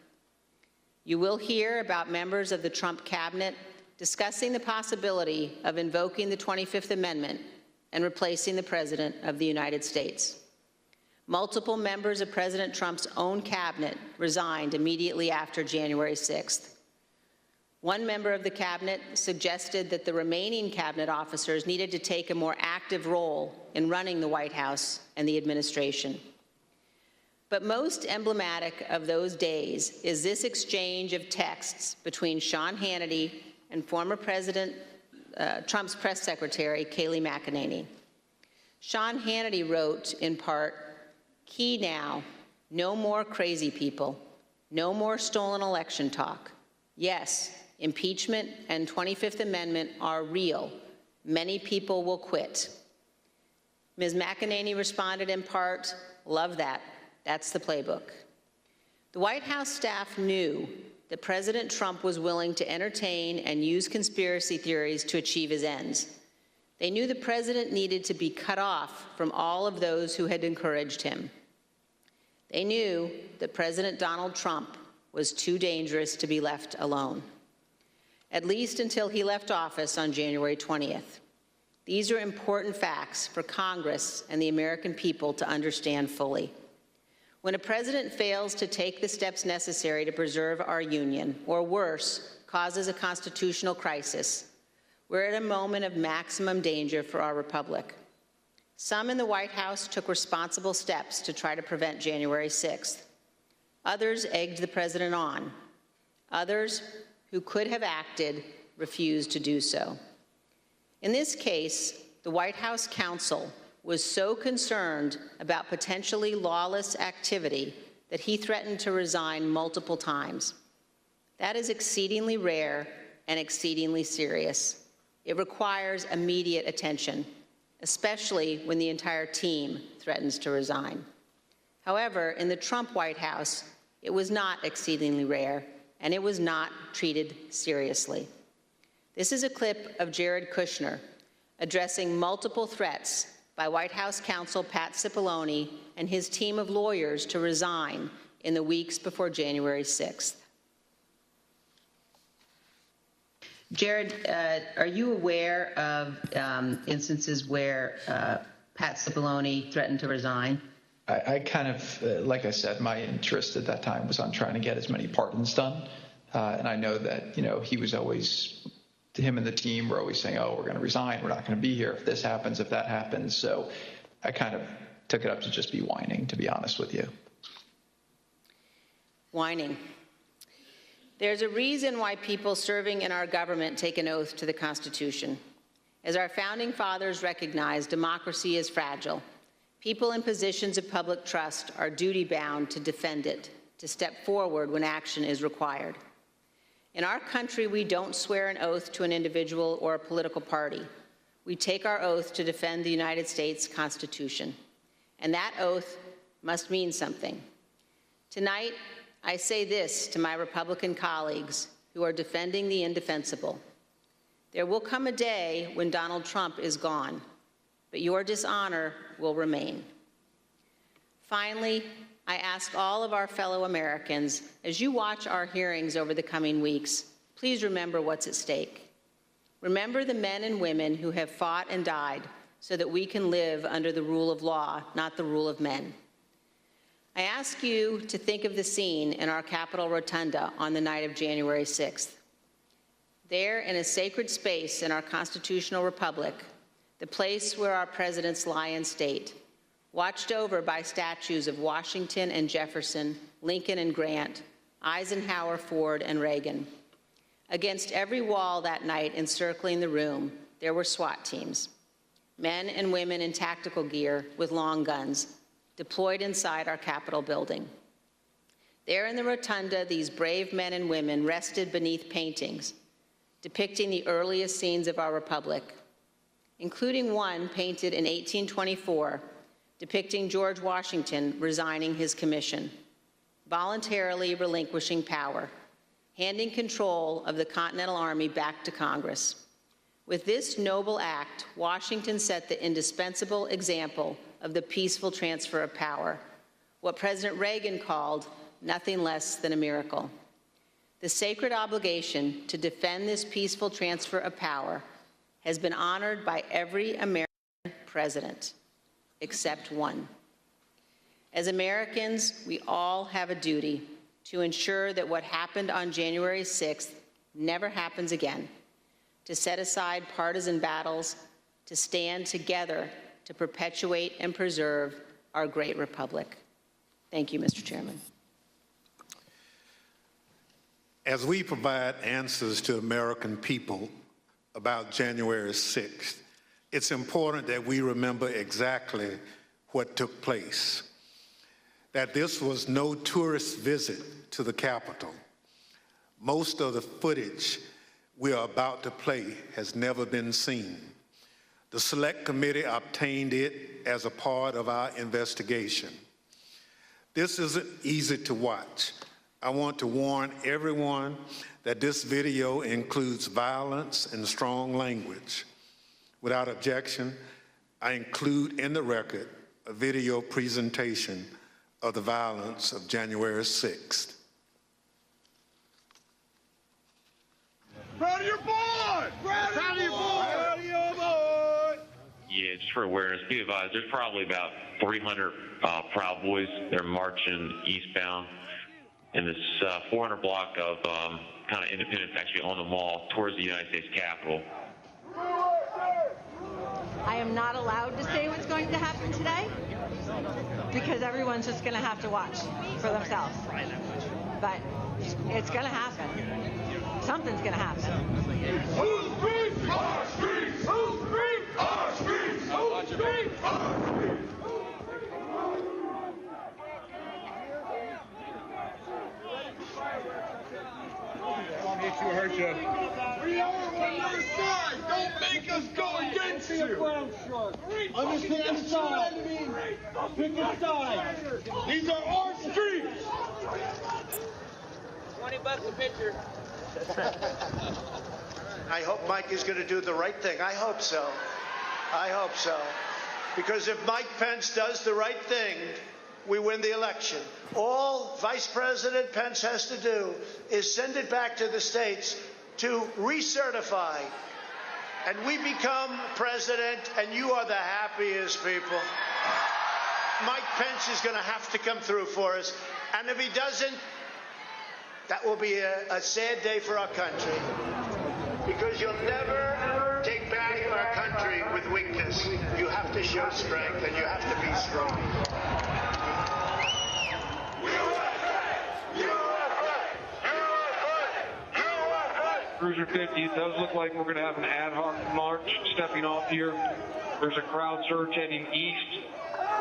You will hear about members of the Trump cabinet discussing the possibility of invoking the 25th Amendment and replacing the President of the United States. Multiple members of President Trump's own cabinet resigned immediately after January 6th. One member of the cabinet suggested that the remaining cabinet officers needed to take a more active role in running the White House and the administration. But most emblematic of those days is this exchange of texts between Sean Hannity and former President Trump's press secretary, Kayleigh McEnany. Sean Hannity wrote, in part, "Key now, no more crazy people, no more stolen election talk. Yes, impeachment and 25th Amendment are real. Many people will quit." Ms. McEnany responded in part, "Love that. That's the playbook." The White House staff knew that President Trump was willing to entertain and use conspiracy theories to achieve his ends. They knew the president needed to be cut off from all of those who had encouraged him. They knew that President Donald Trump was too dangerous to be left alone, at least until he left office on January 20th. These are important facts for Congress and the American people to understand fully. When a president fails to take the steps necessary to preserve our union, or worse, causes a constitutional crisis, we're at a moment of maximum danger for our republic. Some in the White House took responsible steps to try to prevent January 6th. Others egged the president on. Others, who could have acted, refused to do so. In this case, the White House counsel was so concerned about potentially lawless activity that he threatened to resign multiple times. That is exceedingly rare and exceedingly serious. It requires immediate attention, especially when the entire team threatens to resign. However, in the Trump White House, it was not exceedingly rare, and it was not treated seriously. This is a clip of Jared Kushner addressing multiple threats by White House counsel Pat Cipollone and his team of lawyers to resign in the weeks before January 6th. Jared, are you aware of instances where Pat Cipollone threatened to resign? I kind of, like I said, my interest at that time was on trying to get as many pardons done. And I know that, he was always, him and the team were always saying, oh, we're going to resign. We're not going to be here if this happens, if that happens. So I kind of took it up to just be whining, to be honest with you. Whining. There's a reason why people serving in our government take an oath to the Constitution. As our founding fathers recognized, democracy is fragile. People in positions of public trust are duty-bound to defend it, to step forward when action is required. In our country, we don't swear an oath to an individual or a political party. We take our oath to defend the United States Constitution, and that oath must mean something. Tonight, I say this to my Republican colleagues who are defending the indefensible. There will come a day when Donald Trump is gone, but your dishonor will remain. Finally, I ask all of our fellow Americans, as you watch our hearings over the coming weeks, please remember what's at stake. Remember the men and women who have fought and died so that we can live under the rule of law, not the rule of men. I ask you to think of the scene in our Capitol Rotunda on the night of January 6th. There, in a sacred space in our constitutional republic, the place where our presidents lie in state, watched over by statues of Washington and Jefferson, Lincoln and Grant, Eisenhower, Ford, and Reagan. Against every wall that night encircling the room, there were SWAT teams, men and women in tactical gear with long guns, deployed inside our Capitol building. There in the rotunda, these brave men and women rested beneath paintings depicting the earliest scenes of our republic, including one painted in 1824 depicting George Washington resigning his commission, voluntarily relinquishing power, handing control of the Continental Army back to Congress. With this noble act, Washington set the indispensable example of the peaceful transfer of power, what President Reagan called nothing less than a miracle. The sacred obligation to defend this peaceful transfer of power has been honored by every American president, except one. As Americans, we all have a duty to ensure that what happened on January 6th never happens again, to set aside partisan battles, to stand together to perpetuate and preserve our great republic. Thank you, Mr. Chairman. As we provide answers to American people about January 6th, it's important that we remember exactly what took place, that this was no tourist visit to the Capitol. Most of the footage we are about to play has never been seen. The Select Committee obtained it as a part of our investigation. This isn't easy to watch. I want to warn everyone that this video includes violence and strong language. Without objection, I include in the record a video presentation of the violence of January 6th. Proud of your boy! Proud of your boy! Proud of your boy! Yeah, just for awareness, be advised, there's probably about 300 Proud Boys. They're marching eastbound in this 400 block of kind of Independence, actually on the mall towards the United States Capitol. I am not allowed to say what's going to happen today because everyone's just going to have to watch for themselves. But it's going to happen. Something's going to happen. Whose streets? Our streets! Whose streets? Our streets! Whose streets? Our streets! You hurt you. We are on your side. Don't make us go against you. Understand the side. Pick a side. These are our streets. $20 a picture. I hope Mike is going to do the right thing. I hope so. I hope so. Because if Mike Pence does the right thing, we win the election. All Vice President Pence has to do is send it back to the states to recertify. And we become president, and you are the happiest people. Mike Pence is going to have to come through for us. And if he doesn't, that will be a sad day for our country. Because you'll never take back our country with weakness. You have to show strength, and you have to be strong. Cruiser 50, it does look like we're going to have an ad hoc march stepping off here. There's a crowd surge heading east.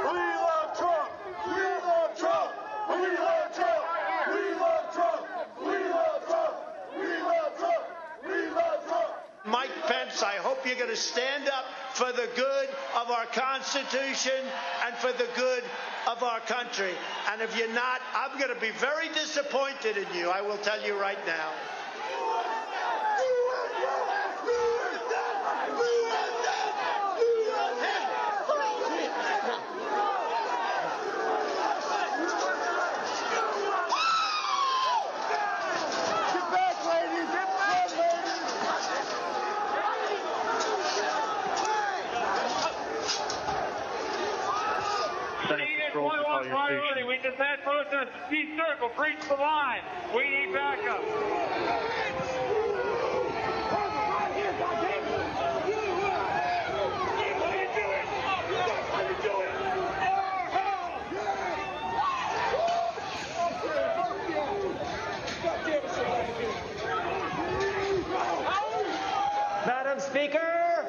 We love Trump! We love Trump! We love Trump! We love Trump! We love Trump! We love Trump! We love Trump! Mike Pence, I hope you're going to stand up for the good of our Constitution and for the good of our country. And if you're not, I'm going to be very disappointed in you. I will tell you right now. We just had protests. East Circle, breach the line. We need backup. Madam Speaker,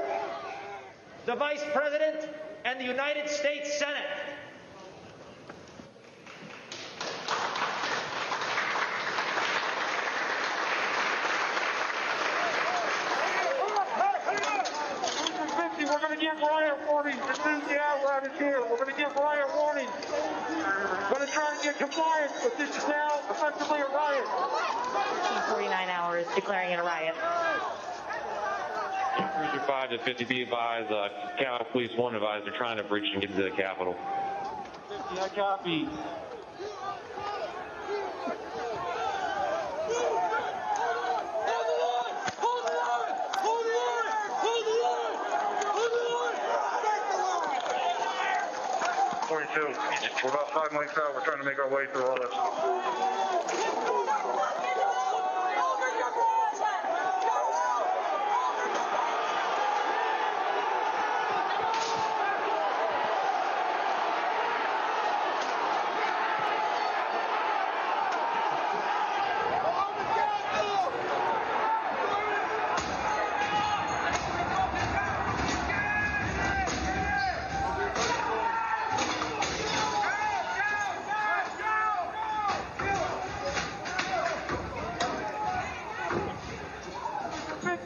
the Vice President and the United States Senate. We're going to give riot warnings as soon as the outlet is here. We're going to give riot warnings. We're going to try and get compliance, but this is now effectively a riot. 49 hours declaring it a riot. Cruiser 5 to 50, be advised, Capitol Police 1 advised they're trying to breach and get into the Capitol. 50, I copy. We're about 5 miles out. We're trying to make our way through all this.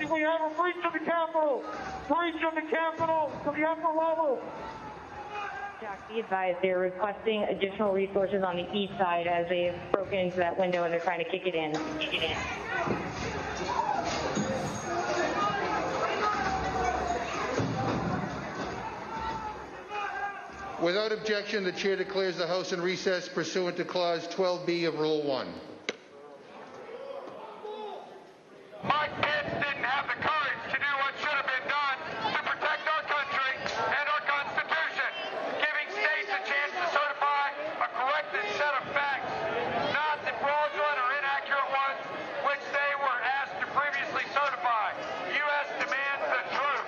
We have a breach of the Capitol! Breach of the Capitol to the upper level! Jack, be advised, they're requesting additional resources on the east side as they've broken into that window and they're trying to kick it in. Without objection, the chair declares the House in recess pursuant to Clause 12B of Rule 1. Mike Pence didn't have the courage to do what should have been done to protect our country and our Constitution, giving states a chance to certify a corrected set of facts, not the fraudulent or inaccurate ones which they were asked to previously certify. The U.S. demands the truth.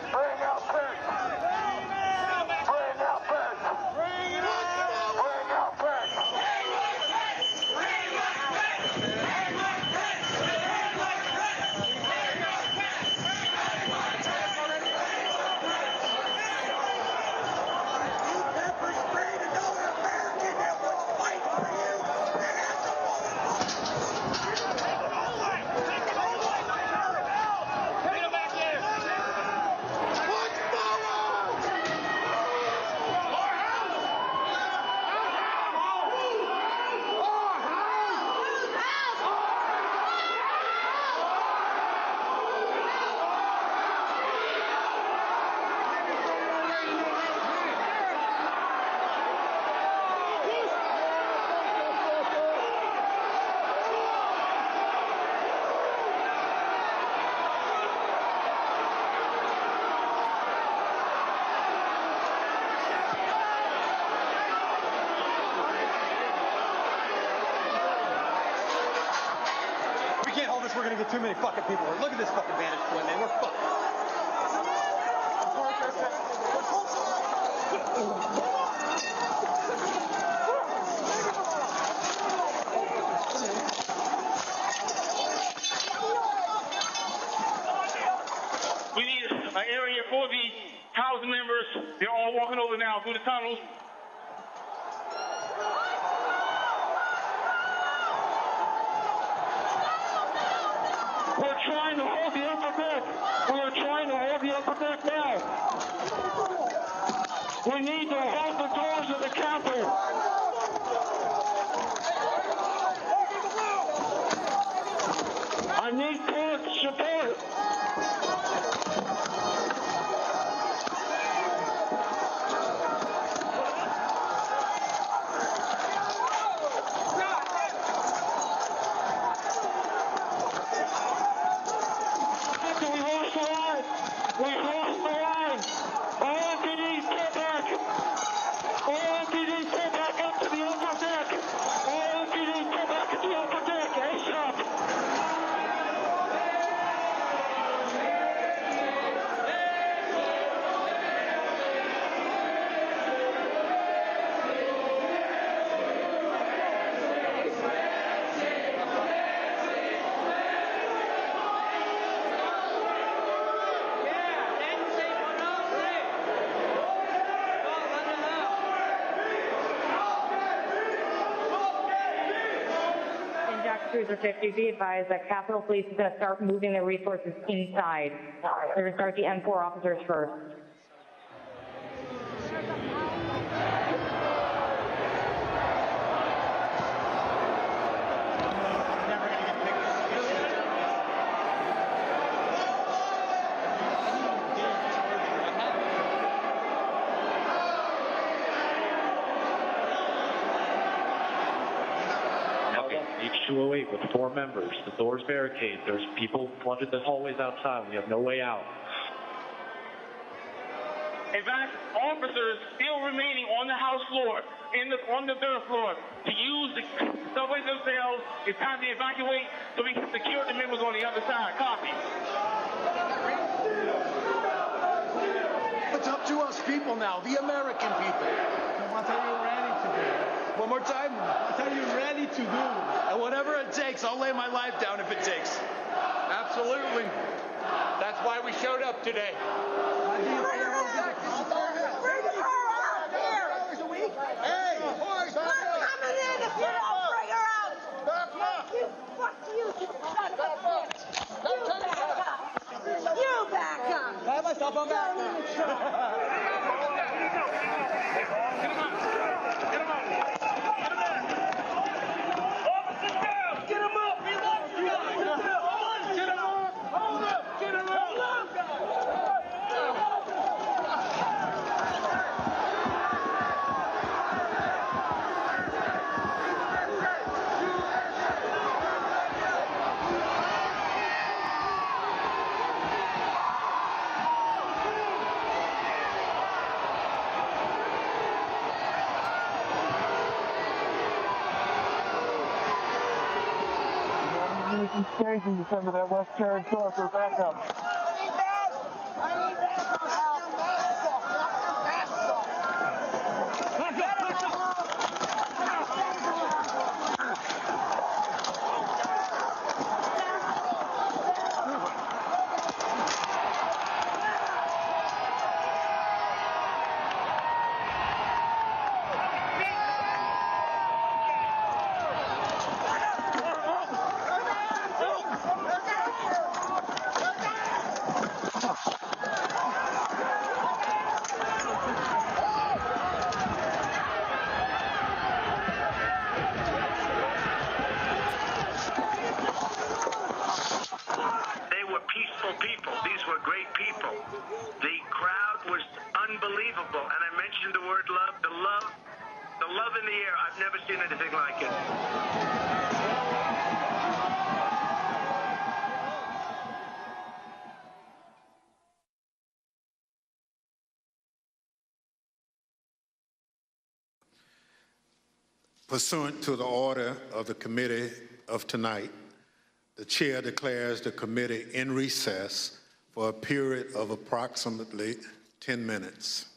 Bring out Pence. Bring out Pence. Bring out Pence. We're gonna get too many fucking people. Look at this fucking vantage point, man. We're fucked. an area for the House members. They're all walking over now through the tunnels. We're trying to hold the upper deck. We're trying to hold the upper deck now. We need to hold the doors of the Capitol. I need court support. We lost the line. We lost the line. All MPDs get back. All MPDs get back up to the upper deck. All MPDs get back to the upper deck. ASAP. Cruiser 50, be advised that Capitol Police is going to start moving their resources inside. They're going to start the M4 officers first. H208 with 4 members. The door's barricaded. There's people flooded the hallways outside. We have no way out. In fact, officers still remaining on the House floor, on the third floor, to use the subways themselves. It's time to evacuate so we can secure the members on the other side. Copy. It's up to us people now, the American people. What are you ready to do? One more time. What are you ready to do? And whatever it takes, I'll lay my life down if it takes. Absolutely. That's why we showed up today. Bring her out here. Hey, we're coming in if you don't bring her out. Fuck you. Shut the bitch. You back up. I have myself on back. Get him up. Get him up. Get him up! He loves you! Get him up! Hold up! Get him up! Staging to send to that west carriage door for backup. Pursuant to the order of the committee of tonight, the chair declares the committee in recess for a period of approximately 10 minutes.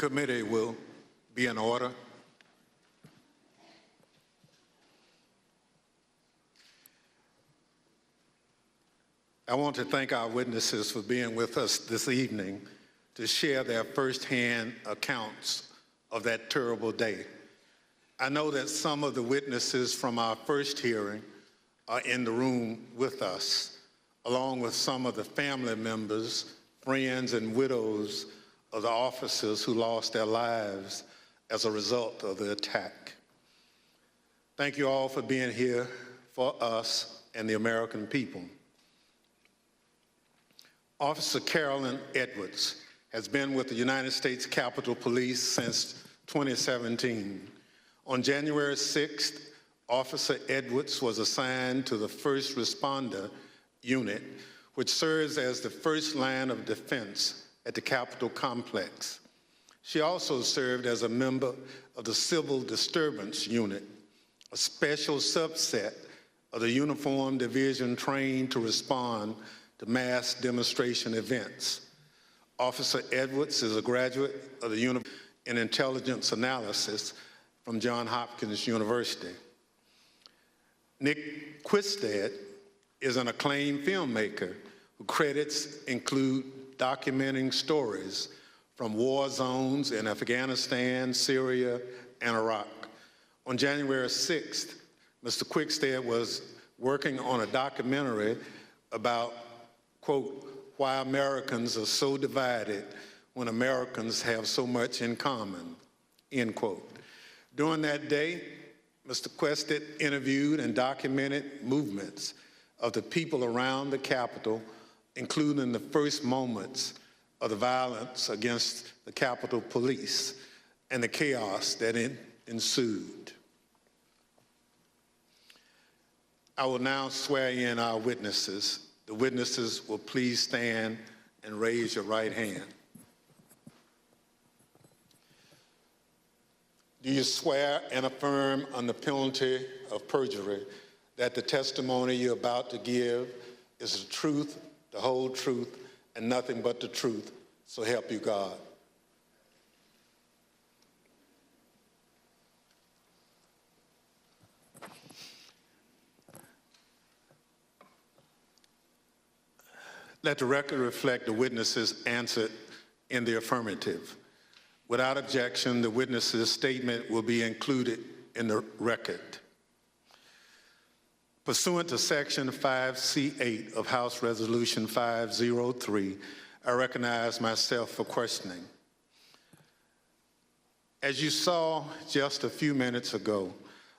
committee will be in order. I want to thank our witnesses for being with us this evening to share their firsthand accounts of that terrible day. I know that some of the witnesses from our first hearing are in the room with us, along with some of the family members, friends, and widows of the officers who lost their lives as a result of the attack. Thank you all for being here for us and the American people. Officer Carolyn Edwards has been with the United States Capitol Police since 2017. On January 6th, Officer Edwards was assigned to the First Responder Unit, which serves as the first line of defense at the Capitol complex. She also served as a member of the Civil Disturbance Unit, a special subset of the uniformed division trained to respond to mass demonstration events. Officer Edwards is a graduate of the University in Intelligence Analysis from Johns Hopkins University. Nick Quistad is an acclaimed filmmaker whose credits include documenting stories from war zones in Afghanistan, Syria, and Iraq. On January 6th, Mr. Quistad was working on a documentary about, quote, why Americans are so divided when Americans have so much in common, end quote. During that day, Mr. Quistad interviewed and documented movements of the people around the Capitol, including the first moments of the violence against the Capitol Police and the chaos that ensued. I will now swear in our witnesses. The witnesses will please stand and raise your right hand. Do you swear and affirm under penalty of perjury that the testimony you're about to give is the truth, the whole truth, and nothing but the truth, so help you God? Let the record reflect the witnesses answered in the affirmative. Without objection, the witness's statement will be included in the record. Pursuant to Section 5C8 of House Resolution 503, I recognize myself for questioning. As you saw just a few minutes ago,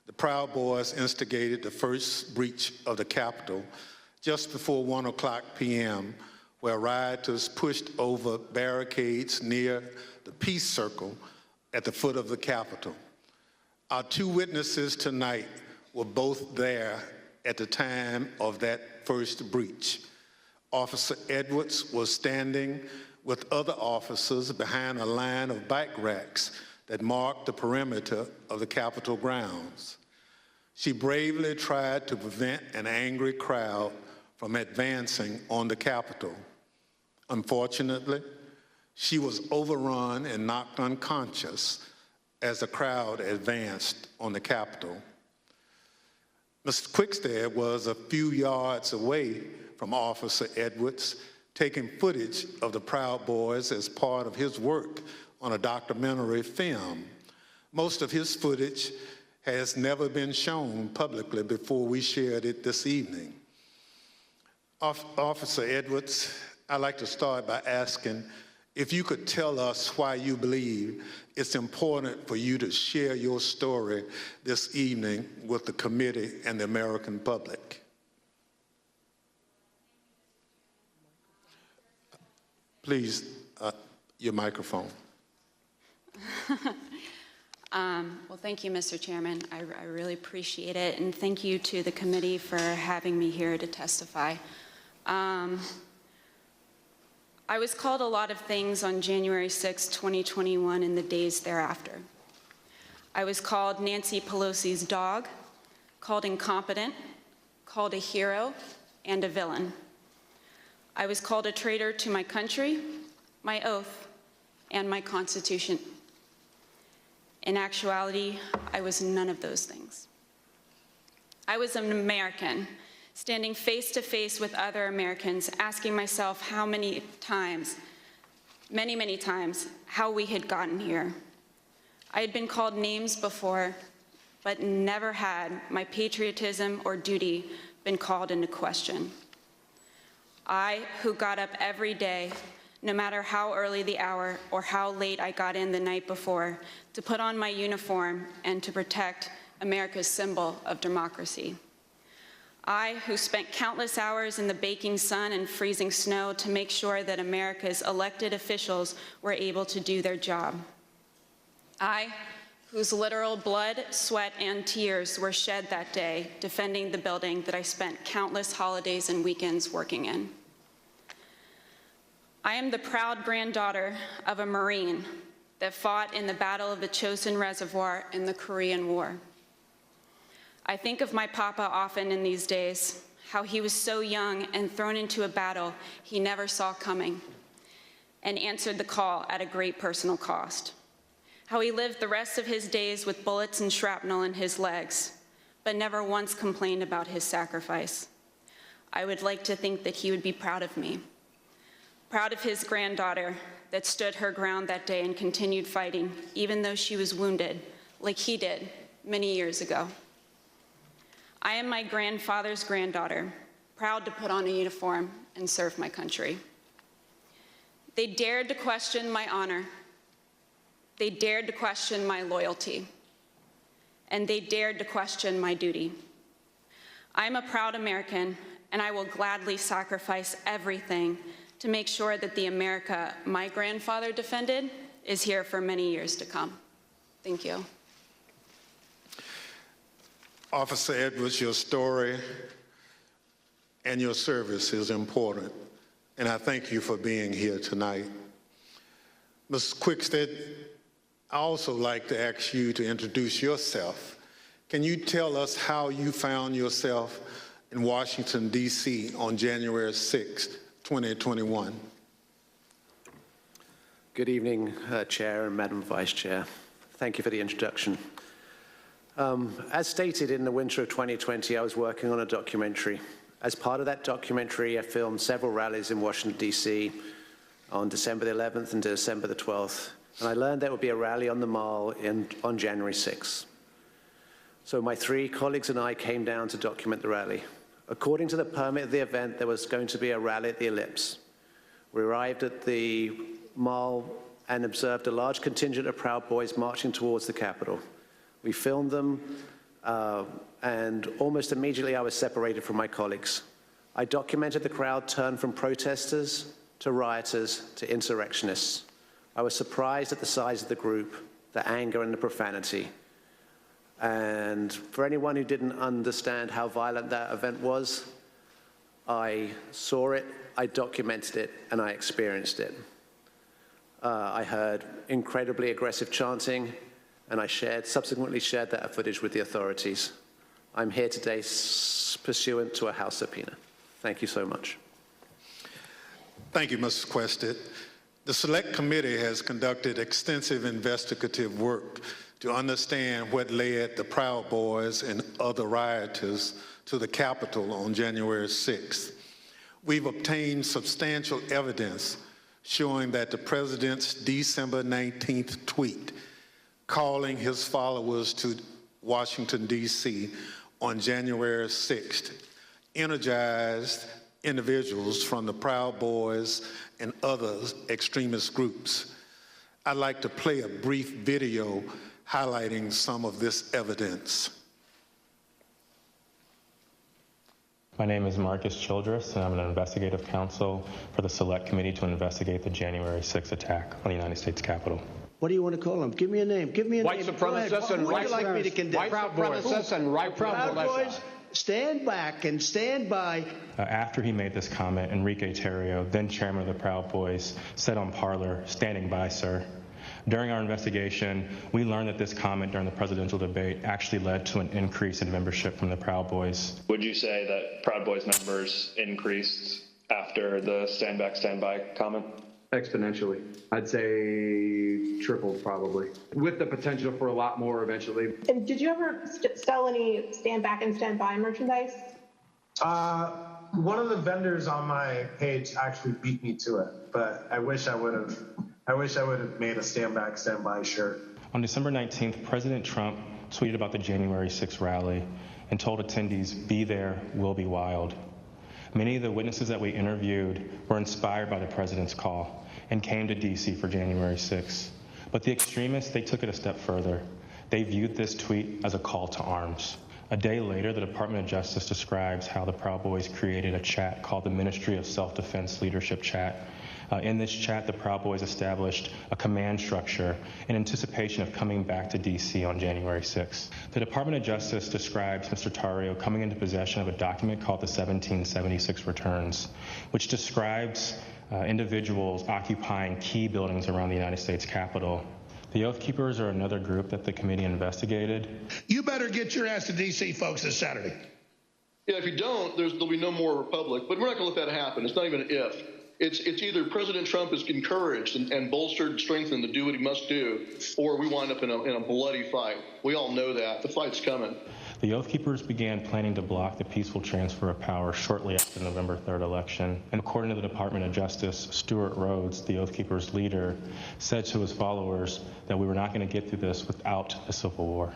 the Proud Boys instigated the first breach of the Capitol just before 1:00 p.m., where rioters pushed over barricades near the Peace Circle at the foot of the Capitol. Our two witnesses tonight were both there at the time of that first breach. Officer Edwards was standing with other officers behind a line of bike racks that marked the perimeter of the Capitol grounds. She bravely tried to prevent an angry crowd from advancing on the Capitol. Unfortunately, she was overrun and knocked unconscious as the crowd advanced on the Capitol. Mr. Quistad was a few yards away from Officer Edwards, taking footage of the Proud Boys as part of his work on a documentary film. Most of his footage has never been shown publicly before we shared it this evening. Officer Edwards, I'd like to start by asking if you could tell us why you believe it's important for you to share your story this evening with the committee and the American public. Please, your microphone. Well, thank you, Mr. Chairman. I really appreciate it, and thank you to the committee for having me here to testify. I was called a lot of things on January 6, 2021, and the days thereafter. I was called Nancy Pelosi's dog, called incompetent, called a hero, and a villain. I was called a traitor to my country, my oath, and my Constitution. In actuality, I was none of those things. I was an American, standing face to face with other Americans, asking myself how many times, many times, how we had gotten here. I had been called names before, but never had my patriotism or duty been called into question. I, who got up every day, no matter how early the hour or how late I got in the night before, to put on my uniform and to protect America's symbol of democracy. I, who spent countless hours in the baking sun and freezing snow to make sure that America's elected officials were able to do their job. I, whose literal blood, sweat, and tears were shed that day defending the building that I spent countless holidays and weekends working in. I am the proud granddaughter of a Marine that fought in the Battle of the Chosin Reservoir in the Korean War. I think of my papa often in these days, how he was so young and thrown into a battle he never saw coming and answered the call at a great personal cost. How he lived the rest of his days with bullets and shrapnel in his legs, but never once complained about his sacrifice. I would like to think that he would be proud of me, proud of his granddaughter that stood her ground that day and continued fighting, even though she was wounded, like he did many years ago. I am my grandfather's granddaughter, proud to put on a uniform and serve my country. They dared to question my honor. They dared to question my loyalty. And they dared to question my duty. I'm a proud American, and I will gladly sacrifice everything to make sure that the America my grandfather defended is here for many years to come. Thank you. Officer Edwards, your story and your service is important, and I thank you for being here tonight. Ms. Quickstead, I also like to ask you to introduce yourself. Can you tell us how you found yourself in Washington, D.C. on January 6, 2021? Good evening, Chair and Madam Vice Chair. Thank you for the introduction. As stated in the winter of 2020, I was working on a documentary. As part of that documentary, I filmed several rallies in Washington, D.C. on December the 11th and December the 12th. And I learned there would be a rally on the Mall on January 6th. So my 3 colleagues and I came down to document the rally. According to the permit of the event, there was going to be a rally at the Ellipse. We arrived at the Mall and observed a large contingent of Proud Boys marching towards the Capitol. We filmed them, and almost immediately I was separated from my colleagues. I documented the crowd turn from protesters to rioters to insurrectionists. I was surprised at the size of the group, the anger and the profanity. And for anyone who didn't understand how violent that event was, I saw it, I documented it, and I experienced it. I heard incredibly aggressive chanting, and I subsequently shared that footage with the authorities. I'm here today pursuant to a House subpoena. Thank you so much. Thank you, Mrs. Quested. The Select Committee has conducted extensive investigative work to understand what led the Proud Boys and other rioters to the Capitol on January 6th. We've obtained substantial evidence showing that the president's December 19th tweet calling his followers to Washington, D.C. on January 6th energized individuals from the Proud Boys and other extremist groups. I'd like to play a brief video highlighting some of this evidence. My name is Marcus Childress, and I'm an investigative counsel for the Select Committee to investigate the January 6th attack on the United States Capitol. What do you want to call them? Give me a name. Give me a white name. Supremacists and white supremacists. Like me to condemn? White supremacists and right Proud Boys. Stand back and stand by. After he made this comment, Enrique Terrio, then chairman of the Proud Boys, said on Parler, "Standing by, sir." During our investigation, we learned that this comment during the presidential debate actually led to an increase in membership from the Proud Boys. Would you say that Proud Boys members increased after the stand back, stand by comment? Exponentially. I'd say tripled probably, with the potential for a lot more eventually. And did you ever sell any stand back and stand by merchandise? One of the vendors on my page actually beat me to it, but I wish I would have made a stand back, stand by shirt. On December 19th, President Trump tweeted about the January 6th rally and told attendees, "Be there, we'll be wild." Many of the witnesses that we interviewed were inspired by the president's call and came to D.C. for January 6th. But the extremists, they took it a step further. They viewed this tweet as a call to arms. A day later, the Department of Justice describes how the Proud Boys created a chat called the Ministry of Self-Defense Leadership Chat. In this chat, the Proud Boys established a command structure in anticipation of coming back to D.C. on January 6th. The Department of Justice describes Mr. Tarrio coming into possession of a document called the 1776 Returns, which describes individuals occupying key buildings around the United States Capitol. The Oath Keepers are another group that the committee investigated. You better get your ass to D.C., folks, this Saturday. Yeah, if you don't, there'll be no more Republic. But we're not going to let that happen. It's not even an if. It's either President Trump is encouraged and bolstered and strengthened to do what he must do, or we wind up in a bloody fight. We all know that. The fight's coming. The Oath Keepers began planning to block the peaceful transfer of power shortly after the November 3rd election. And according to the Department of Justice, Stuart Rhodes, the Oath Keepers leader, said to his followers that we were not going to get through this without a civil war.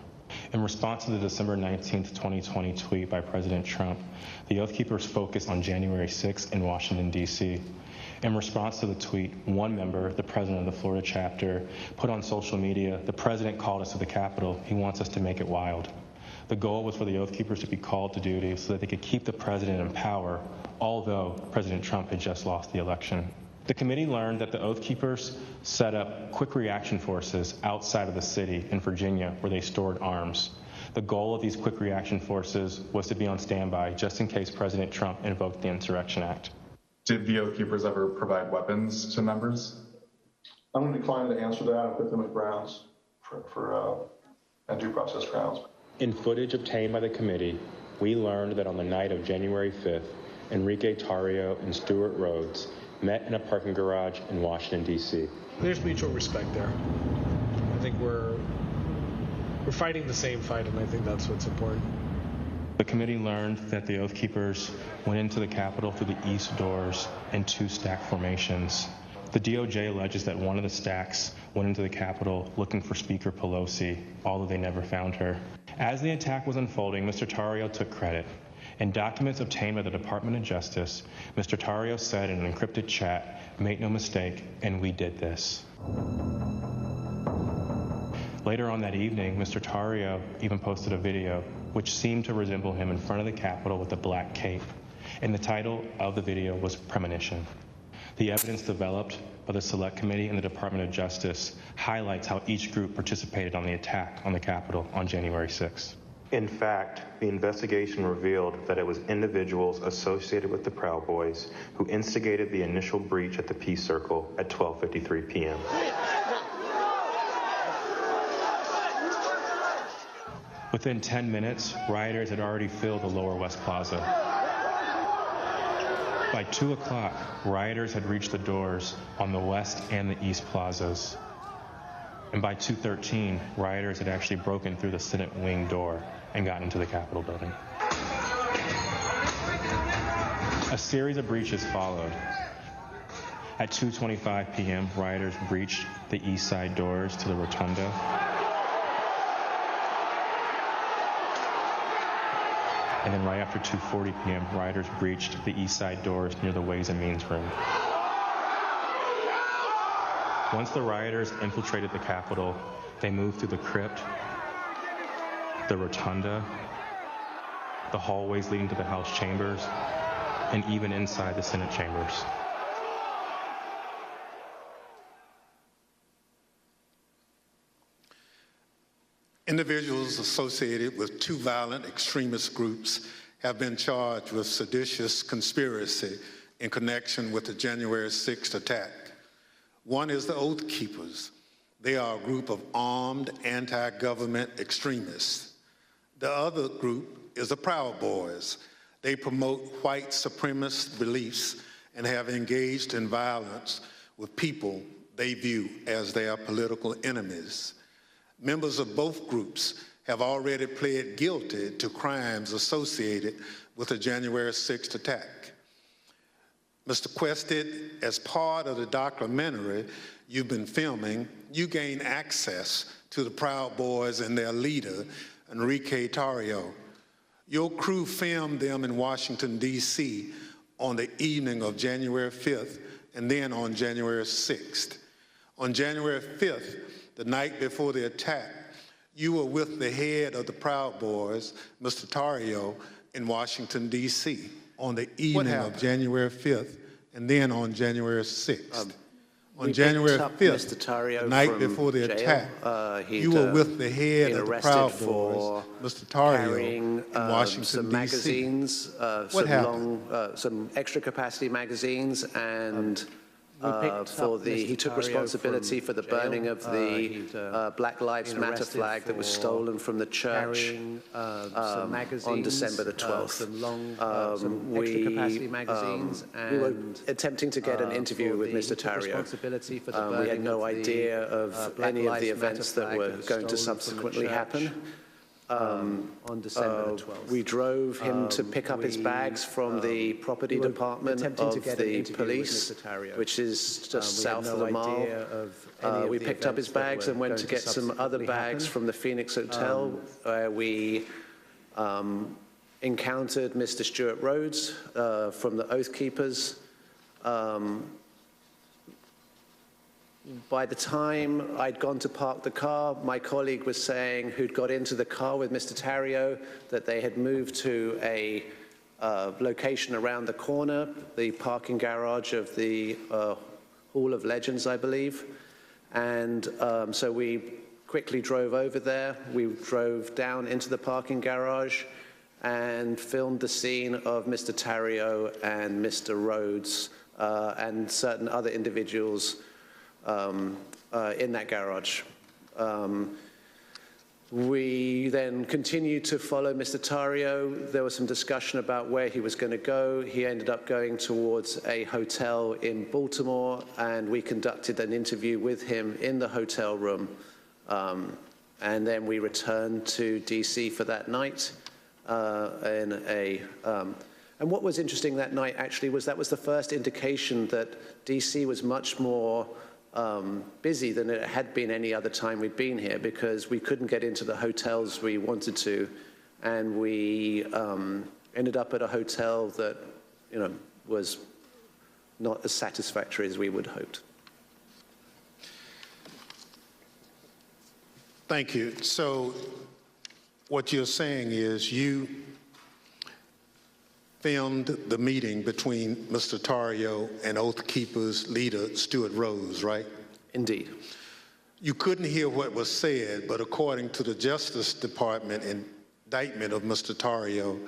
In response to the December 19th, 2020 tweet by President Trump, the Oath Keepers focused on January 6th in Washington, D.C. In response to the tweet, one member, the president of the Florida chapter, put on social media, "The president called us to the Capitol. He wants us to make it wild." The goal was for the Oath Keepers to be called to duty so that they could keep the president in power, although President Trump had just lost the election. The committee learned that the Oath Keepers set up quick reaction forces outside of the city in Virginia where they stored arms. The goal of these quick reaction forces was to be on standby just in case President Trump invoked the Insurrection Act. Did the Oath Keepers ever provide weapons to members? I'm going to decline to answer that and put them at grounds for due process grounds. In footage obtained by the committee, we learned that on the night of January 5th, Enrique Tarrio and Stuart Rhodes met in a parking garage in Washington, D.C. There's mutual respect there. I think we're fighting the same fight, and I think that's what's important. The committee learned that the Oath Keepers went into the Capitol through the east doors in two stack formations. The DOJ alleges that one of the stacks went into the Capitol looking for Speaker Pelosi, although they never found her. As the attack was unfolding, Mr. Tarrio took credit. In documents obtained by the Department of Justice, Mr. Tarrio said in an encrypted chat, "Make no mistake, and we did this." Later on that evening, Mr. Tarrio even posted a video which seemed to resemble him in front of the Capitol with a black cape, and the title of the video was Premonition. The evidence developed by the Select Committee and the Department of Justice highlights how each group participated on the attack on the Capitol on January 6th. In fact, the investigation revealed that it was individuals associated with the Proud Boys who instigated the initial breach at the Peace Circle at 12:53 p.m. Within 10 minutes, rioters had already filled the Lower West Plaza. By 2 o'clock, rioters had reached the doors on the West and the East plazas. And by 2:13, rioters had actually broken through the Senate wing door and gotten into the Capitol building. A series of breaches followed. At 2:25 p.m., rioters breached the east side doors to the Rotunda. And then right after 2:40 p.m., rioters breached the east side doors near the Ways and Means room. Once the rioters infiltrated the Capitol, they moved through the crypt, the Rotunda, the hallways leading to the House chambers, and even inside the Senate chambers. Individuals associated with two violent extremist groups have been charged with seditious conspiracy in connection with the January 6th attack. One is the Oath Keepers. They are a group of armed anti-government extremists. The other group is the Proud Boys. They promote white supremacist beliefs and have engaged in violence with people they view as their political enemies. Members of both groups have already pled guilty to crimes associated with the January 6th attack. Mr. Quested, as part of the documentary you've been filming, you gained access to the Proud Boys and their leader, Enrique Tarrio. Your crew filmed them in Washington, D.C. on the evening of January 5th and then on January 6th. On January 5th, the night before the attack, you were with the head of the Proud Boys, Mr. Tarrio, in Washington, D.C. on the evening of January 5th and then on January 6th. On January 5th, the night before the attack, you were with the head of the Proud Boys, Mr. Tarrio, in Washington, some D.C. magazines, What happened? some extra capacity magazines, and he took responsibility for the burning of the Black Lives Matter flag that was stolen from the church on December the 12th. We were attempting to get an interview with Mr. Tarrio. We had no idea of any of the events that were going to subsequently happen. On December the 12th. We drove him to pick up his bags from the property department of the police, which is just south of the mall. We picked up his bags and went to get some other bags from the Phoenix Hotel, where we encountered Mr. Stuart Rhodes from the Oath Keepers. By the time I'd gone to park the car, my colleague was saying, who'd got into the car with Mr. Tarrio, that they had moved to a location around the corner, the parking garage of the Hall of Legends, I believe. And so we quickly drove over there. We drove down into the parking garage and filmed the scene of Mr. Tarrio and Mr. Rhodes and certain other individuals in that garage. We then continued to follow Mr. Tarrio. There was some discussion about where he was going to go. He ended up going towards a hotel in Baltimore, and we conducted an interview with him in the hotel room. And then we returned to DC for that night. And what was interesting that night, actually, was that was the first indication that DC was much more busy than it had been any other time we'd been here, because we couldn't get into the hotels we wanted to, and we ended up at a hotel that, you know, was not as satisfactory as we would have hoped. Thank you. So what you're saying is you filmed the meeting between Mr. Tarrio and Oath Keepers leader Stuart Rhodes, right? Indeed. You couldn't hear what was said, but according to the Justice Department indictment of Mr. Tarrio,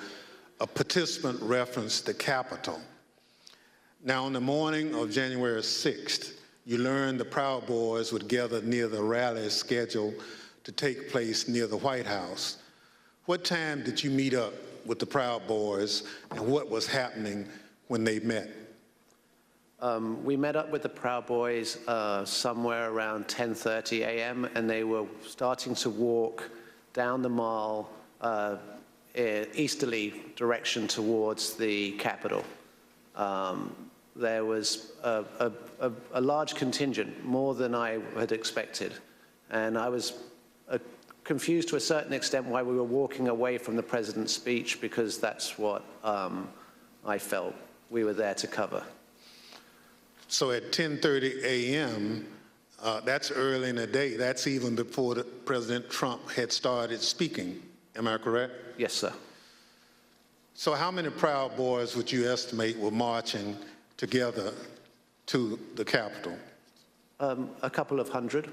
a participant referenced the Capitol. Now, on the morning of January 6th, you learned the Proud Boys would gather near the rally scheduled to take place near the White House. What time did you meet up with the Proud Boys, and what was happening when they met? We met up with the Proud Boys somewhere around 10:30 a.m. and they were starting to walk down the mall easterly direction towards the Capitol. There was a large contingent, more than I had expected, and I was confused to a certain extent why we were walking away from the president's speech, because that's what I felt we were there to cover. So at 10:30 a.m., that's early in the day. That's even before President Trump had started speaking. Am I correct? Yes, sir. So how many Proud Boys would you estimate were marching together to the Capitol? A couple of hundred.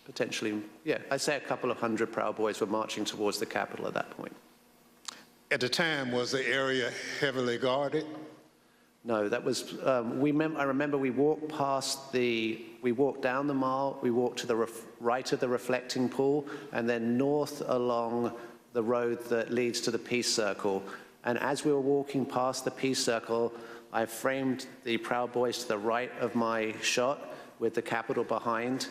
Potentially, yeah, I'd say a couple of hundred Proud Boys were marching towards the Capitol at that point. At the time, was the area heavily guarded? No, that was, I remember we walked we walked down the mall, we walked to the right of the reflecting pool, and then north along the road that leads to the Peace Circle. And as we were walking past the Peace Circle, I framed the Proud Boys to the right of my shot with the Capitol behind,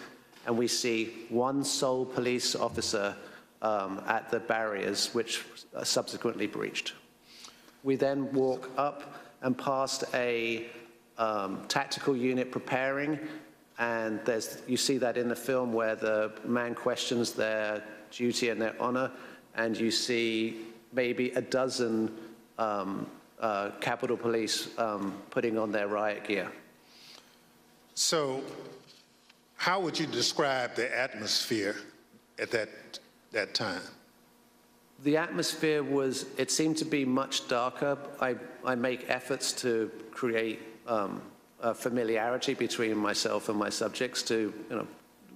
and we see one sole police officer at the barriers, which subsequently breached. We then walk up and past a tactical unit preparing, and you see that in the film where the man questions their duty and their honor, and you see maybe a dozen Capitol Police putting on their riot gear. So how would you describe the atmosphere at that time? The atmosphere it seemed to be much darker. I make efforts to create a familiarity between myself and my subjects to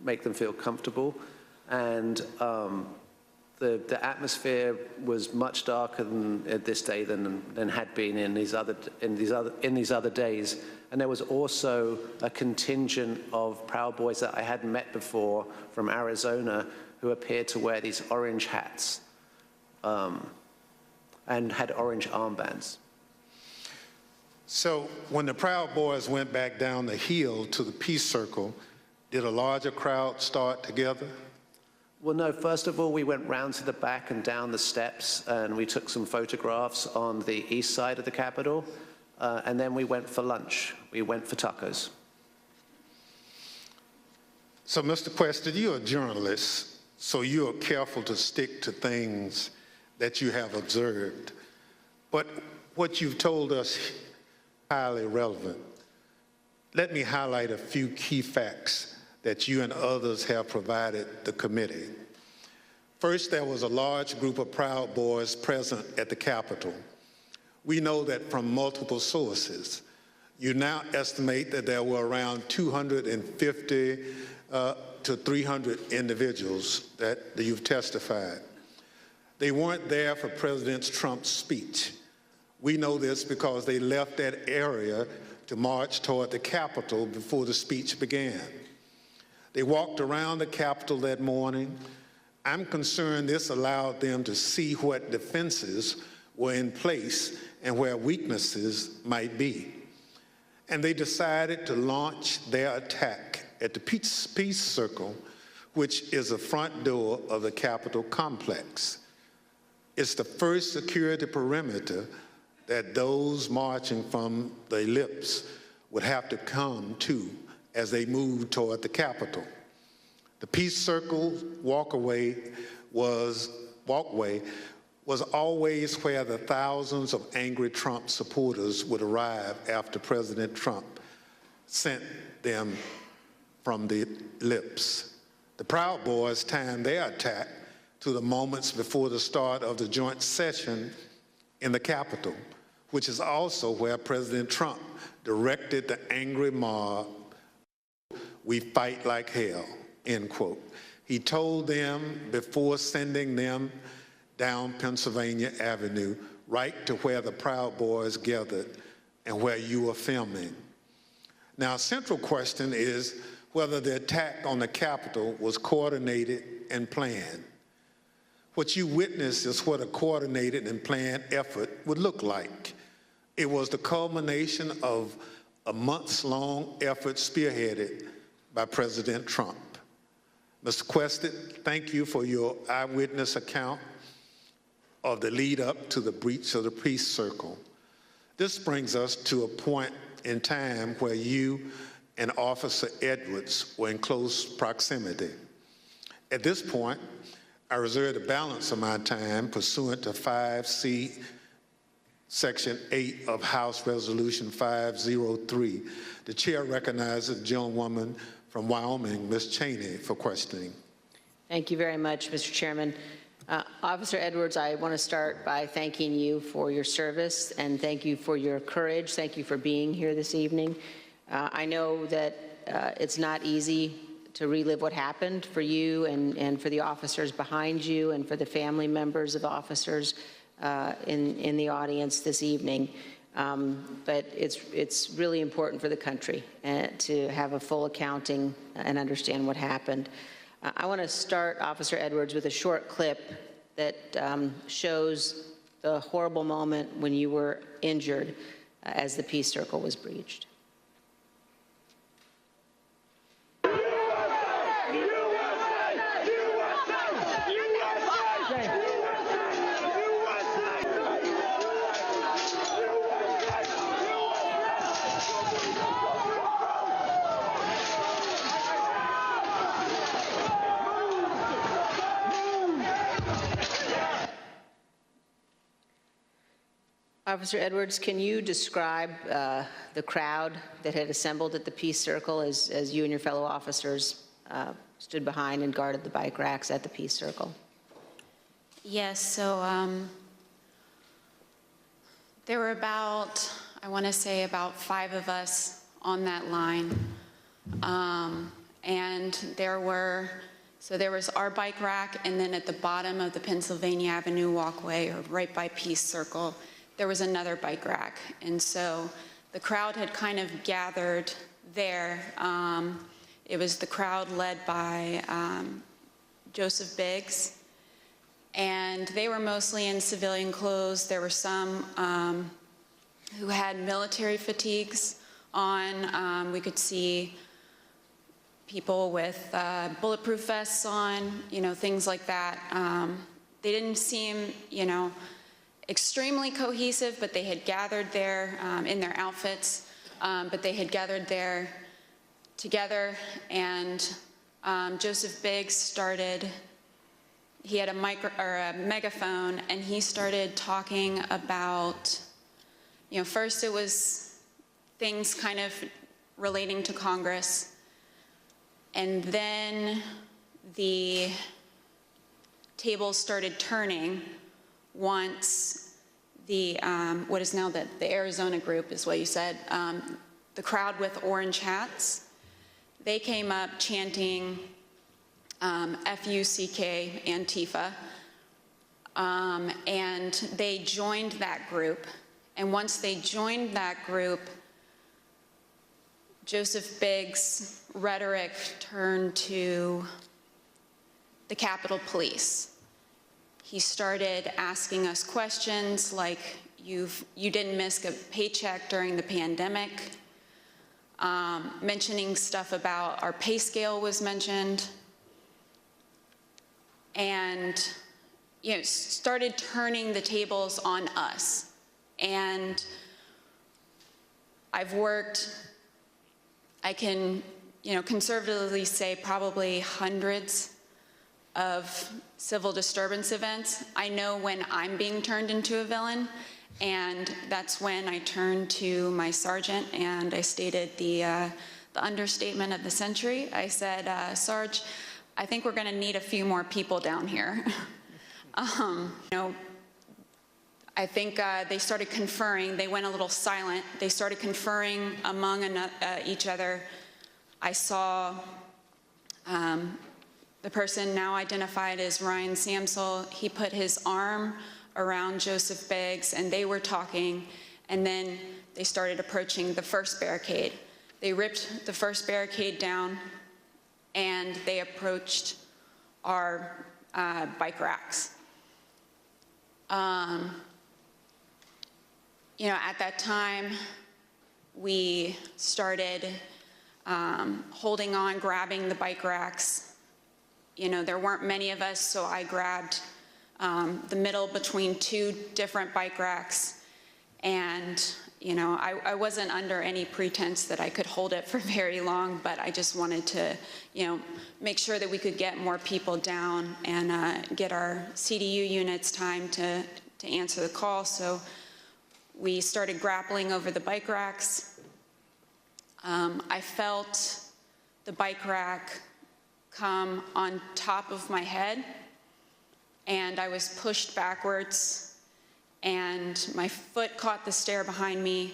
make them feel comfortable. And the atmosphere was much darker at this day than had been in these other days. And there was also a contingent of Proud Boys that I hadn't met before from Arizona who appeared to wear these orange hats and had orange armbands. So when the Proud Boys went back down the hill to the Peace Circle, did a larger crowd start together? Well, no. First of all, we went round to the back and down the steps, and we took some photographs on the east side of the Capitol, and then we went for lunch. We went for tacos. So, Mr. Quested, you're a journalist, so you're careful to stick to things that you have observed. But what you've told us is highly relevant. Let me highlight a few key facts that you and others have provided the committee. First, there was a large group of Proud Boys present at the Capitol. We know that from multiple sources. You now estimate that there were around 250 to 300 individuals that you've testified. They weren't there for President Trump's speech. We know this because they left that area to march toward the Capitol before the speech began. They walked around the Capitol that morning. I'm concerned this allowed them to see what defenses were in place and where weaknesses might be. And they decided to launch their attack at the Peace Circle, which is the front door of the Capitol complex. It's the first security perimeter that those marching from the ellipse would have to come to as they moved toward the Capitol. The Peace Circle walkway was always where the thousands of angry Trump supporters would arrive after President Trump sent them from the ellipse. The Proud Boys timed their attack to the moments before the start of the joint session in the Capitol, which is also where President Trump directed the angry mob, "We fight like hell," end quote. He told them before sending them down Pennsylvania Avenue, right to where the Proud Boys gathered and where you were filming. Now, a central question is whether the attack on the Capitol was coordinated and planned. What you witnessed is what a coordinated and planned effort would look like. It was the culmination of a months-long effort spearheaded by President Trump. Mr. Quested, thank you for your eyewitness account of the lead up to the breach of the Peace Circle. This brings us to a point in time where you and Officer Edwards were in close proximity. At this point, I reserve the balance of my time pursuant to 5C, Section 8 of House Resolution 503. The chair recognizes the gentlewoman from Wyoming, Ms. Cheney, for questioning. Thank you very much, Mr. Chairman. Officer Edwards, I want to start by thanking you for your service and thank you for your courage. Thank you for being here this evening. I know that it's not easy to relive what happened for you and for the officers behind you and for the family members of officers in the audience this evening. But it's really important for the country to have a full accounting and understand what happened. I want to start, Officer Edwards, with a short clip that shows the horrible moment when you were injured. as the peace circle was breached. Officer Edwards, can you describe the crowd that had assembled at the Peace Circle as you and your fellow officers stood behind and guarded the bike racks at the Peace Circle? Yes, so there were about, I want to say about 5 of us on that line. And there was our bike rack, and then at the bottom of the Pennsylvania Avenue walkway, or right by Peace Circle, there was another bike rack. And so the crowd had kind of gathered there. It was the crowd led by Joseph Biggs, and they were mostly in civilian clothes. There were some who had military fatigues on. We could see people with bulletproof vests on, things like that. They didn't seem, extremely cohesive, but they had gathered there in their outfits, but they had gathered there together, and Joseph Biggs started, he had a megaphone, and he started talking about, first it was things kind of relating to Congress, and then the tables started turning once the, what is now the Arizona group is what you said, the crowd with orange hats, they came up chanting F-U-C-K, Antifa, and they joined that group. And once they joined that group, Joseph Biggs' rhetoric turned to the Capitol Police. He started asking us questions like, you didn't miss a paycheck during the pandemic. Mentioning stuff about our pay scale was mentioned. And, started turning the tables on us. And I've worked, I can, conservatively say probably hundreds of civil disturbance events. I know when I'm being turned into a villain, and that's when I turned to my sergeant and I stated the understatement of the century. I said, Sarge, I think we're gonna need a few more people down here. I think they started conferring, they went a little silent. They started conferring among each other. I saw the person now identified as Ryan Samsel. He put his arm around Joseph Biggs, and they were talking, and then they started approaching the first barricade. They ripped the first barricade down, and they approached our bike racks. At that time, we started holding on, grabbing the bike racks. There weren't many of us, so I grabbed the middle between 2 different bike racks. And, I wasn't under any pretense that I could hold it for very long, but I just wanted to, make sure that we could get more people down and get our CDU units time to answer the call. So we started grappling over the bike racks. I felt the bike rack come on top of my head, and I was pushed backwards, and my foot caught the stair behind me,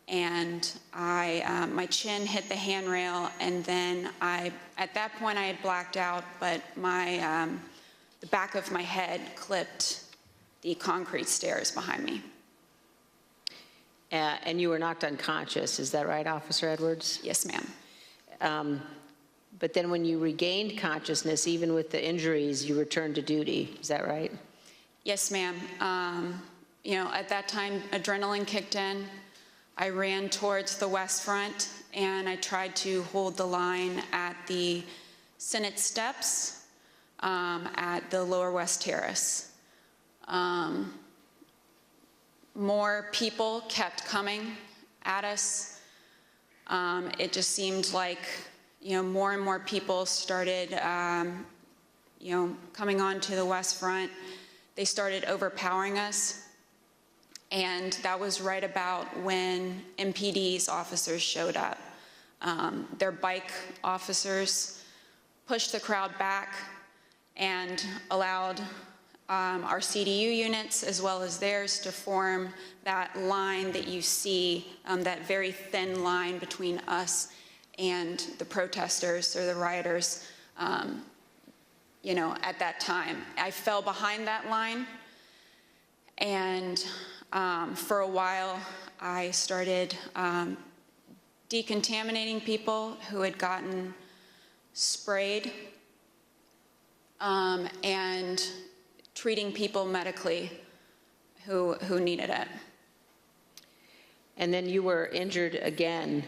and my chin hit the handrail, and then at that point I had blacked out, but the back of my head clipped the concrete stairs behind me. And you were knocked unconscious, is that right, Officer Edwards? Yes, ma'am. But then when you regained consciousness, even with the injuries, you returned to duty, is that right? Yes, ma'am. At that time, adrenaline kicked in. I ran towards the West Front, and I tried to hold the line at the Senate steps at the Lower West Terrace. More people kept coming at us. It just seemed like, more and more people started, coming onto the West Front. They started overpowering us. And that was right about when MPD's officers showed up. Their bike officers pushed the crowd back and allowed our CDU units, as well as theirs, to form that line that you see, that very thin line between us and the protesters or the rioters, at that time. I fell behind that line, and for a while, I started decontaminating people who had gotten sprayed and treating people medically who needed it. And then you were injured again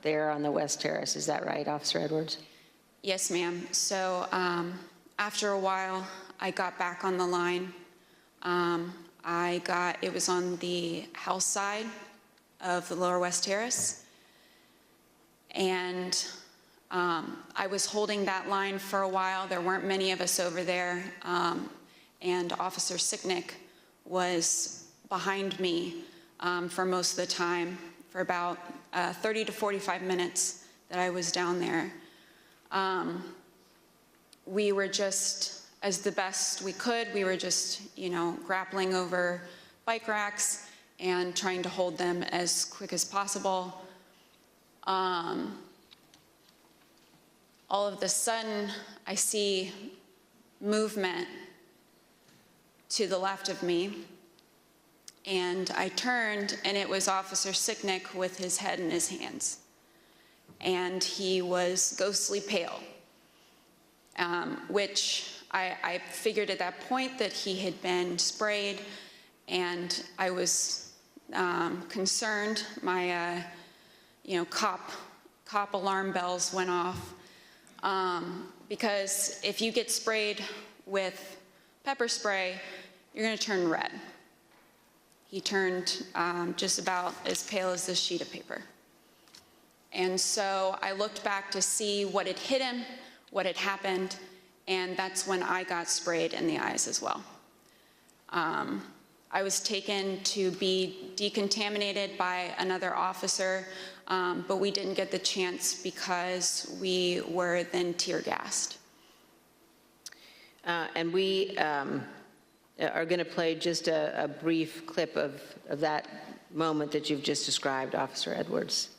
there on the West Terrace. Is that right, Officer Edwards? Yes, ma'am. So after a while, I got back on the line. It was on the house side of the Lower West Terrace. And I was holding that line for a while. There weren't many of us over there. And Officer Sicknick was behind me for most of the time, for about 30 to 45 minutes that I was down there. We were just, as the best we could, we were just, grappling over bike racks and trying to hold them as quick as possible. All of a sudden, I see movement to the left of me, and I turned, and it was Officer Sicknick with his head in his hands. And he was ghostly pale, which I figured at that point that he had been sprayed, and I was concerned. My, cop alarm bells went off, because if you get sprayed with pepper spray, you're going to turn red. He turned just about as pale as this sheet of paper. And so I looked back to see what had hit him, what had happened, and that's when I got sprayed in the eyes as well. I was taken to be decontaminated by another officer, but we didn't get the chance because we were then tear gassed. And we are going to play just a brief clip of that moment that you've just described, Officer Edwards.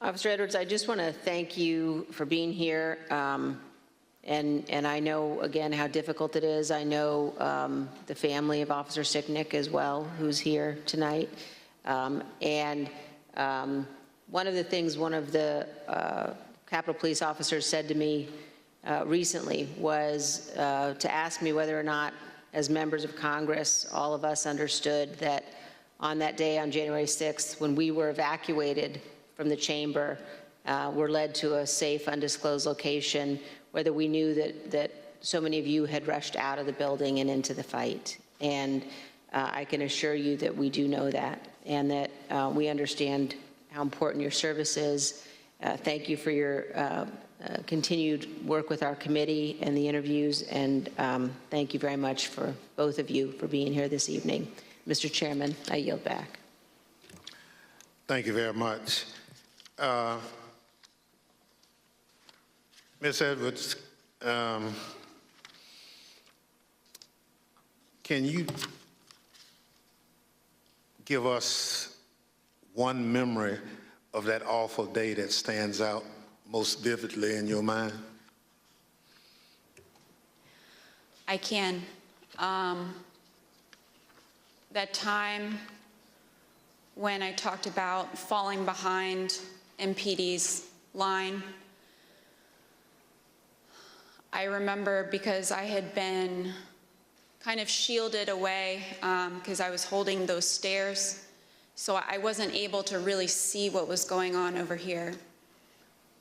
Officer Edwards, I just want to thank you for being here. And I know, again, how difficult it is. I know the family of Officer Sicknick as well, who's here tonight. One of the things one of the Capitol Police officers said to me recently was to ask me whether or not, as members of Congress, all of us understood that on that day, on January 6th, when we were evacuated from the chamber, were led to a safe, undisclosed location, whether we knew that so many of you had rushed out of the building and into the fight. And I can assure you that we do know that, and that we understand how important your service is. Thank you for your continued work with our committee and the interviews, and thank you very much for both of you for being here this evening. Mr. Chairman, I yield back. Thank you very much. Ms. Edwards, can you give us one memory of that awful day that stands out most vividly in your mind? I can. That time when I talked about falling behind MPD's line, I remember because I had been kind of shielded away because I was holding those stairs, so I wasn't able to really see what was going on over here.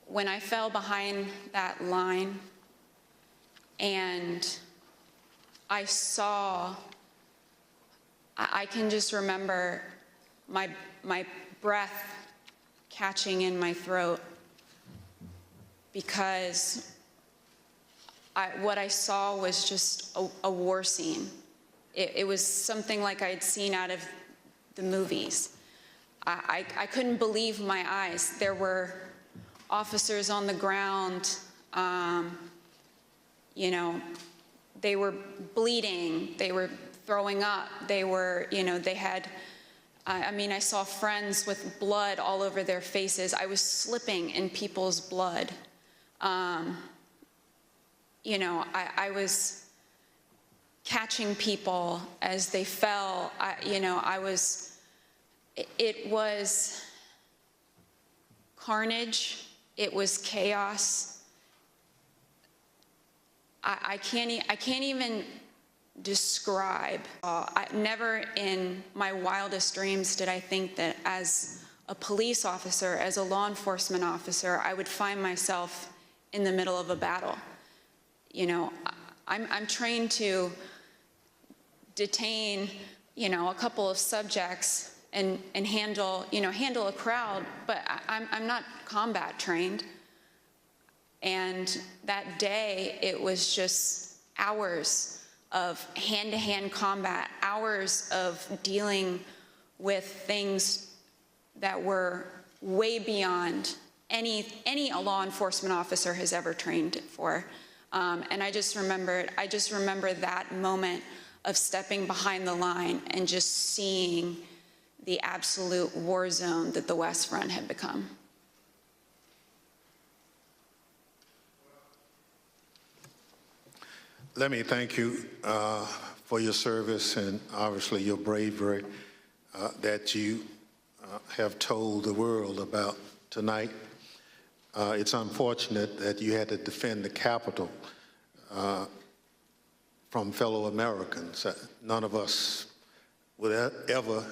When I fell behind that line and I saw, I can just remember my breath catching in my throat because what I saw was just a war scene. It was something like I'd seen out of the movies. I couldn't believe my eyes. There were officers on the ground, you know, they were bleeding, they were throwing up, they were, you know, they had, I mean, I saw friends with blood all over their faces. I was slipping in people's blood. You know, I was catching people as they fell. You know, it was carnage. It was chaos. I can't even describe. Never in my wildest dreams did I think that as a police officer, as a law enforcement officer, I would find myself in the middle of a battle. You know, I'm trained to detain, you know, a couple of subjects and handle a crowd, but I'm not combat trained. And that day, it was just hours of hand-to-hand combat, hours of dealing with things that were way beyond any law enforcement officer has ever trained for. And I just remember that moment of stepping behind the line and just seeing the absolute war zone that the West Front had become. Let me thank you for your service and obviously your bravery that you have told the world about tonight. It's unfortunate that you had to defend the Capitol from fellow Americans. None of us would ever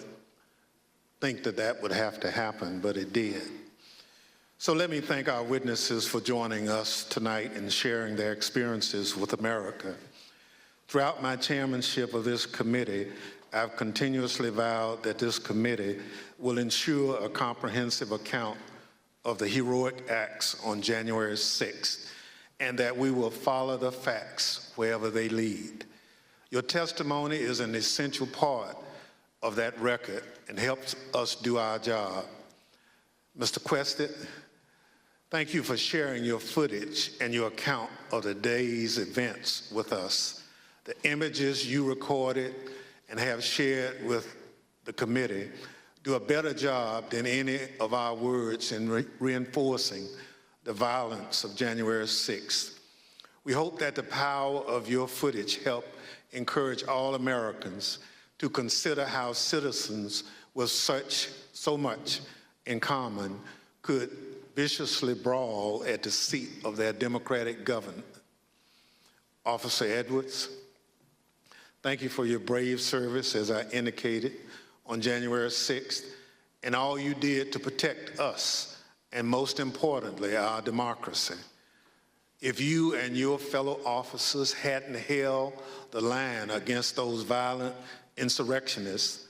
think that that would have to happen, but it did. So let me thank our witnesses for joining us tonight and sharing their experiences with America. Throughout my chairmanship of this committee, I've continuously vowed that this committee will ensure a comprehensive account of the heroic acts on January 6th, and that we will follow the facts wherever they lead. Your testimony is an essential part of that record and helps us do our job. Mr. Quested, thank you for sharing your footage and your account of the day's events with us. The images you recorded and have shared with the committee do a better job than any of our words in reinforcing the violence of January 6th. We hope that the power of your footage help encourage all Americans to consider how citizens with so much in common could viciously brawl at the seat of their democratic government. Officer Edwards, thank you for your brave service, as I indicated, on January 6th, and all you did to protect us, and most importantly, our democracy. If you and your fellow officers hadn't held the line against those violent insurrectionists,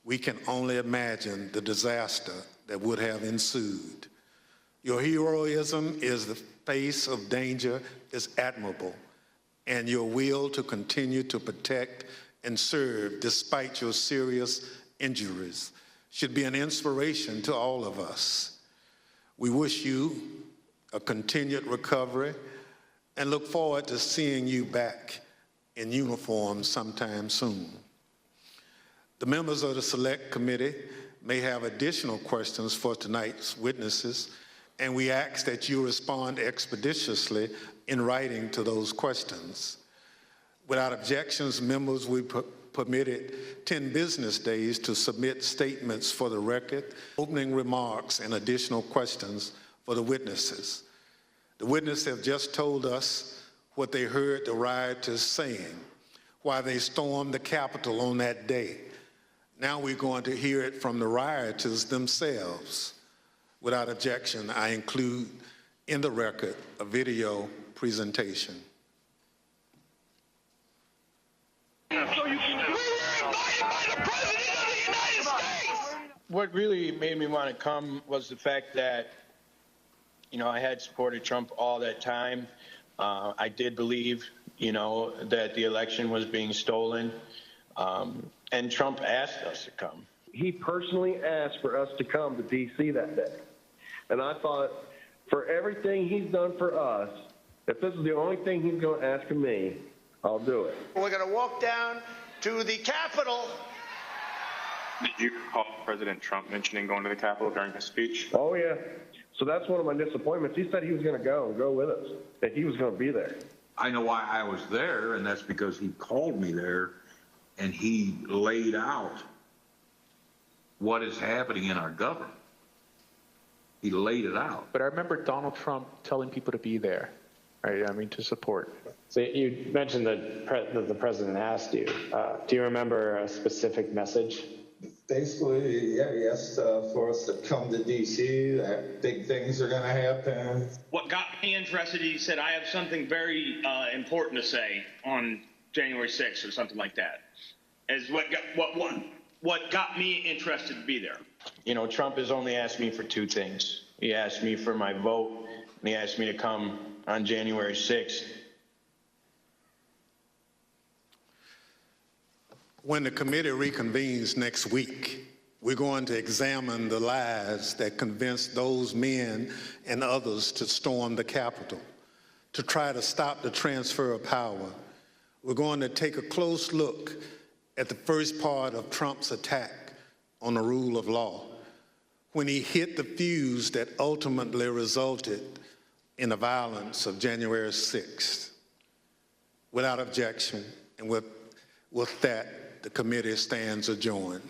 we can only imagine the disaster that would have ensued. Your heroism in the face of danger is admirable, and your will to continue to protect and serve despite your serious injuries should be an inspiration to all of us. We wish you a continued recovery and look forward to seeing you back in uniform sometime soon. The members of the Select Committee may have additional questions for tonight's witnesses, and we ask that you respond expeditiously in writing to those questions. Without objections, members, we permitted 10 business days to submit statements for the record, opening remarks, and additional questions for the witnesses. The witnesses have just told us what they heard the rioters saying, why they stormed the Capitol on that day. Now we're going to hear it from the rioters themselves. Without objection, I include in the record a video presentation. What really made me want to come was the fact that, you know, I had supported Trump all that time. I did believe, you know, that the election was being stolen, and Trump asked us to come. He personally asked for us to come to D.C. that day. And I thought, for everything he's done for us, if this is the only thing he's going to ask of me, I'll do it. We're going to walk down to the Capitol. Did you recall President Trump mentioning going to the Capitol during his speech? Oh, yeah. So that's one of my disappointments. He said he was going to go with us, that he was going to be there. I know why I was there, and that's because he called me there, and he laid out what is happening in our government. He laid it out. But I remember Donald Trump telling people to be there, right? I mean, to support. So you mentioned that the president asked you. Do you remember a specific message? Basically, yeah, he asked for us to come to D.C., that big things are going to happen. What got me interested, he said, I have something very important to say on January 6th or something like that, is what got me interested to be there. You know, Trump has only asked me for two things. He asked me for my vote, and he asked me to come on January 6th. When the committee reconvenes next week, we're going to examine the lies that convinced those men and others to storm the Capitol, to try to stop the transfer of power. We're going to take a close look at the first part of Trump's attack on the rule of law, when he hit the fuse that ultimately resulted in the violence of January 6th. Without objection, and with that, the committee stands adjourned.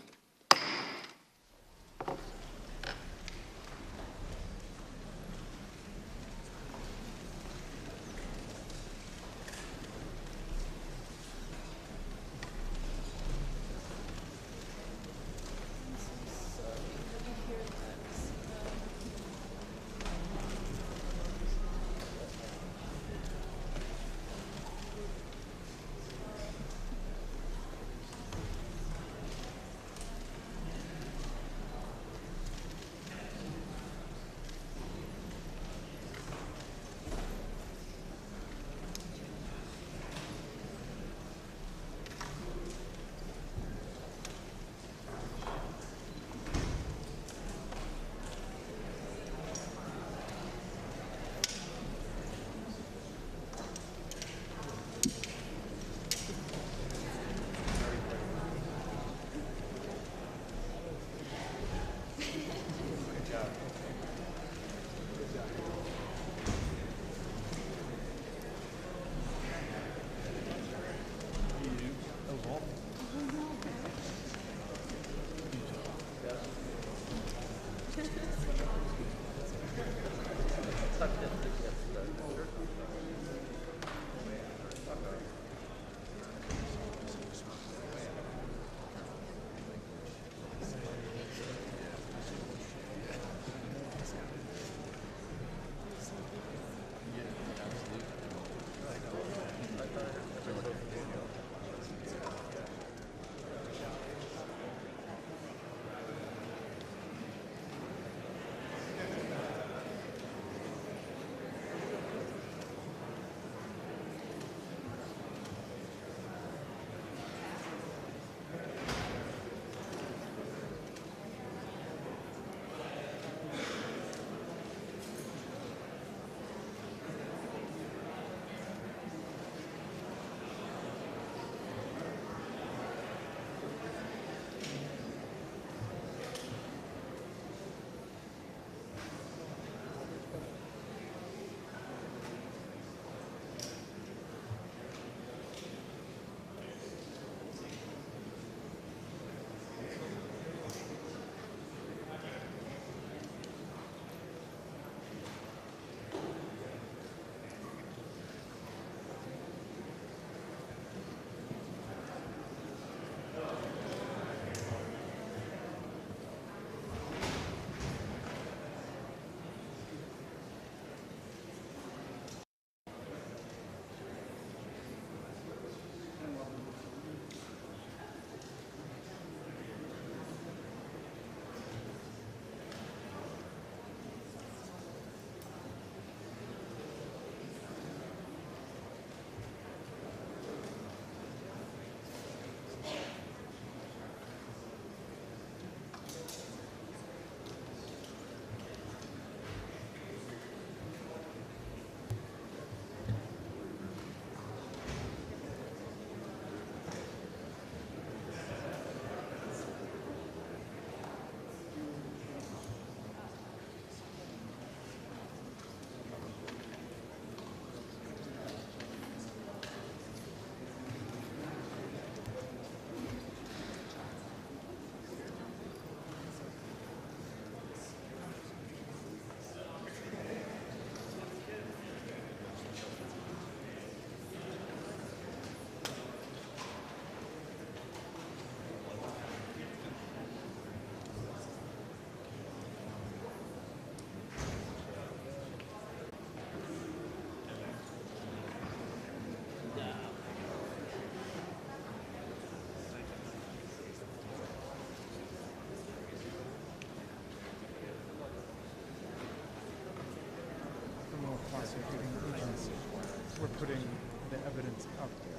we're putting the evidence out there.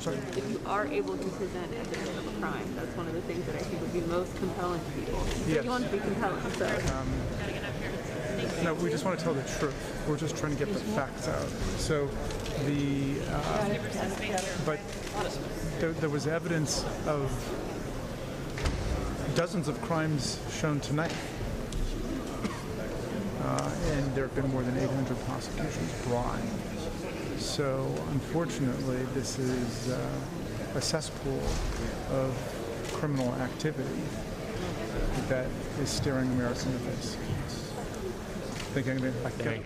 If you are able to present evidence of a crime, that's one of the things that I think would be most compelling to people. So you want to be compelling, so. No, we just want to tell the truth. We're just trying to get the facts out. So but there was evidence of dozens of crimes shown tonight. And there have been more than 800 prosecutions brought. So unfortunately, this is a cesspool of criminal activity that is staring America in the face. Thank you.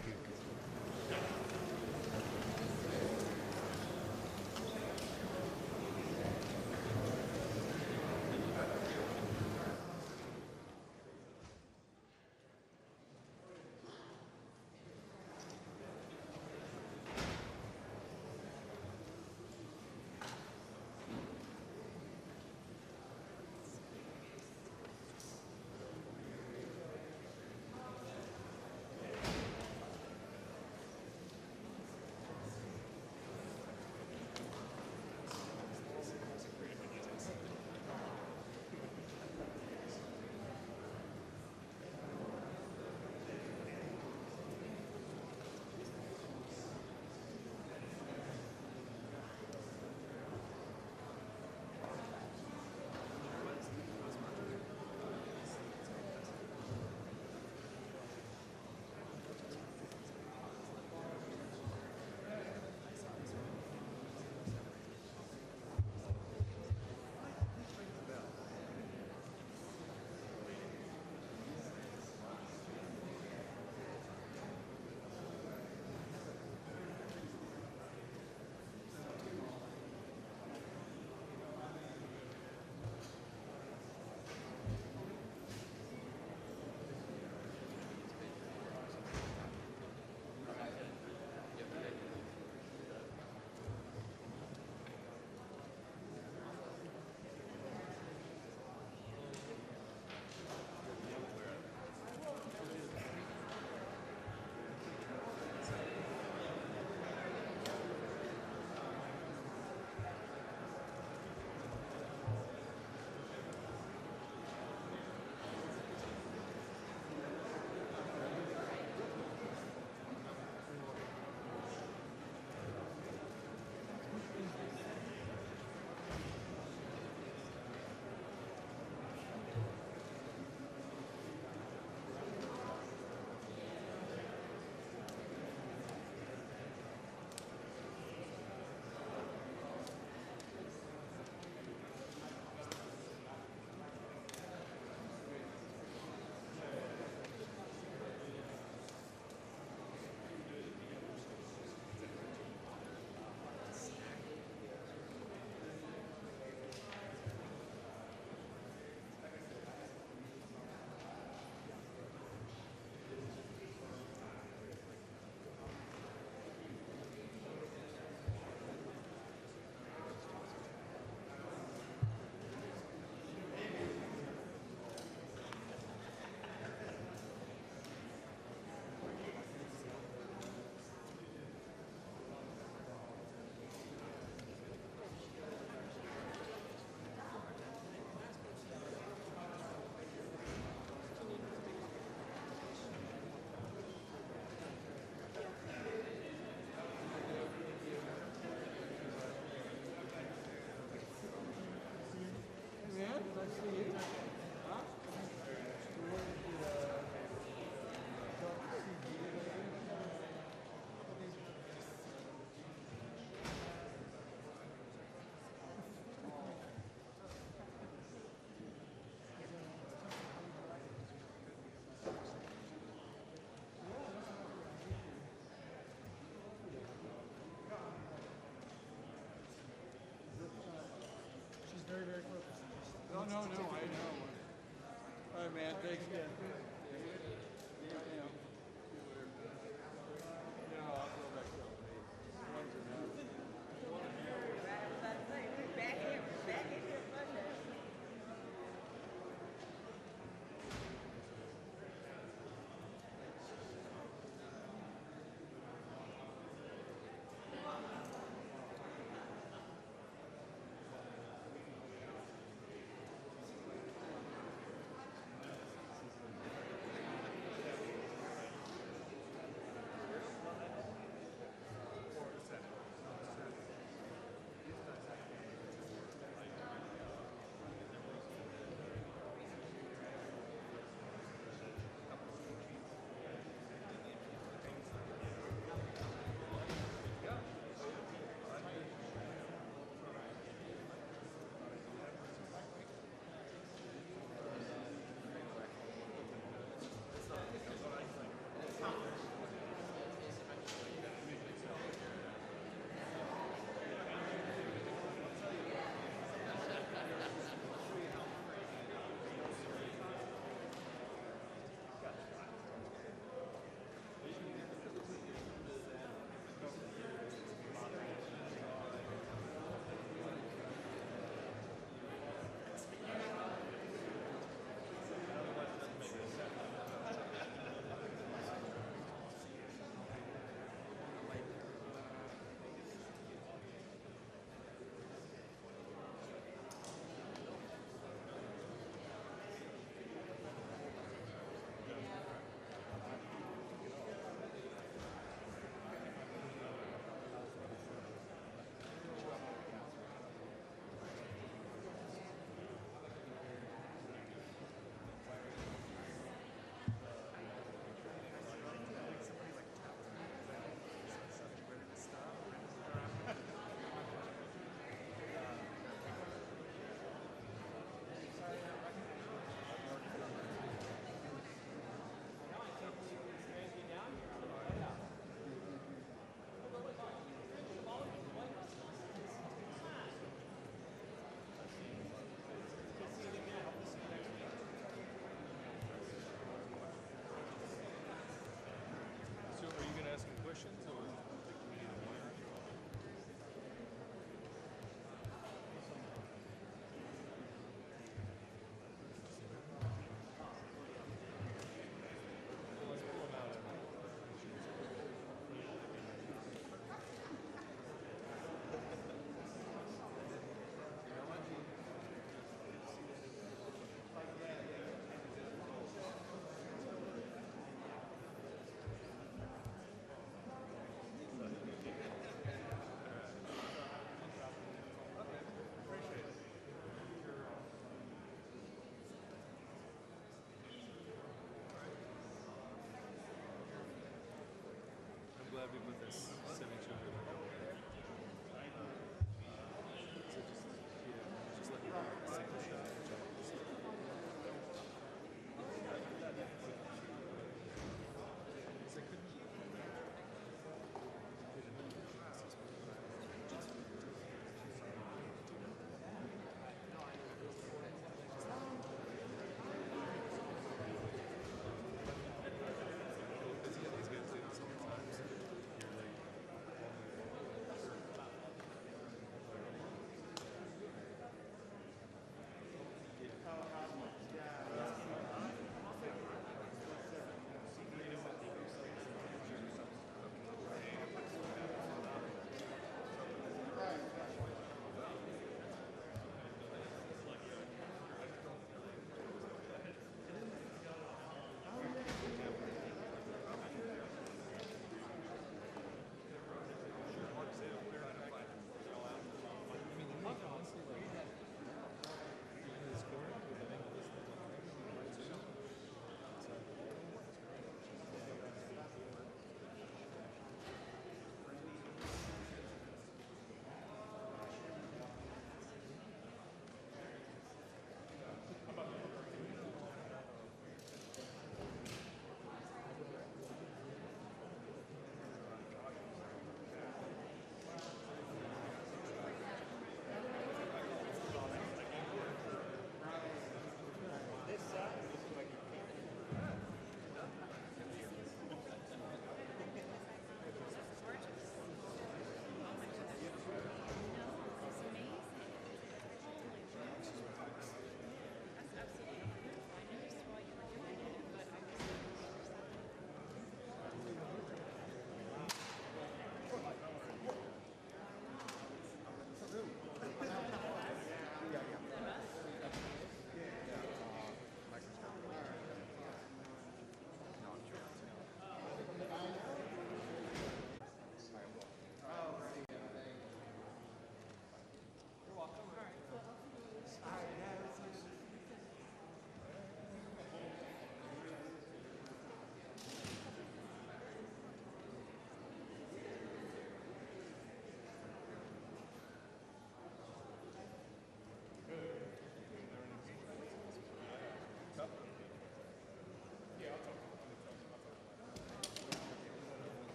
man. Thanks again. Questions or? Glad we put this signature over there. So just let me know the signature.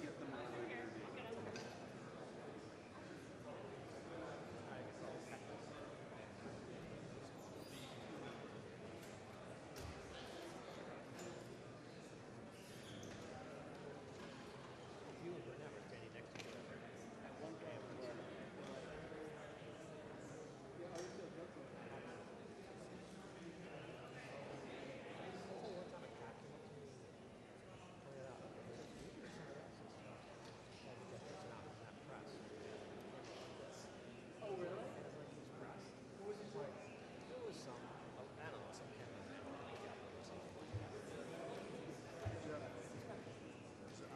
get them out of here.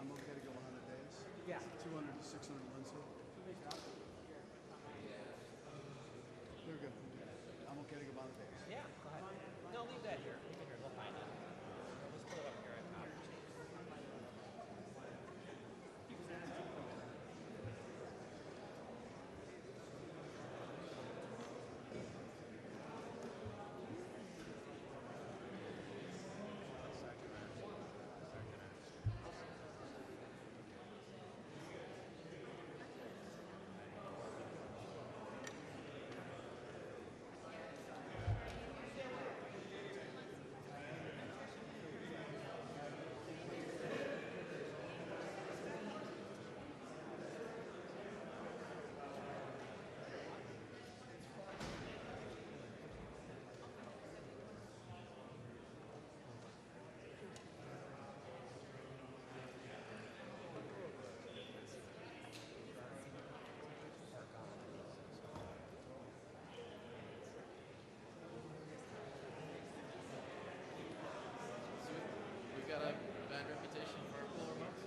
I'm okay to go 100 days? Yeah. 200 to 600 months here? They're good. I'm okay to go 100 days? Yeah, go ahead. No, leave that here. Leave it here. They'll find it. Let's put it up here at Powder. Got a bad reputation for poor remarks?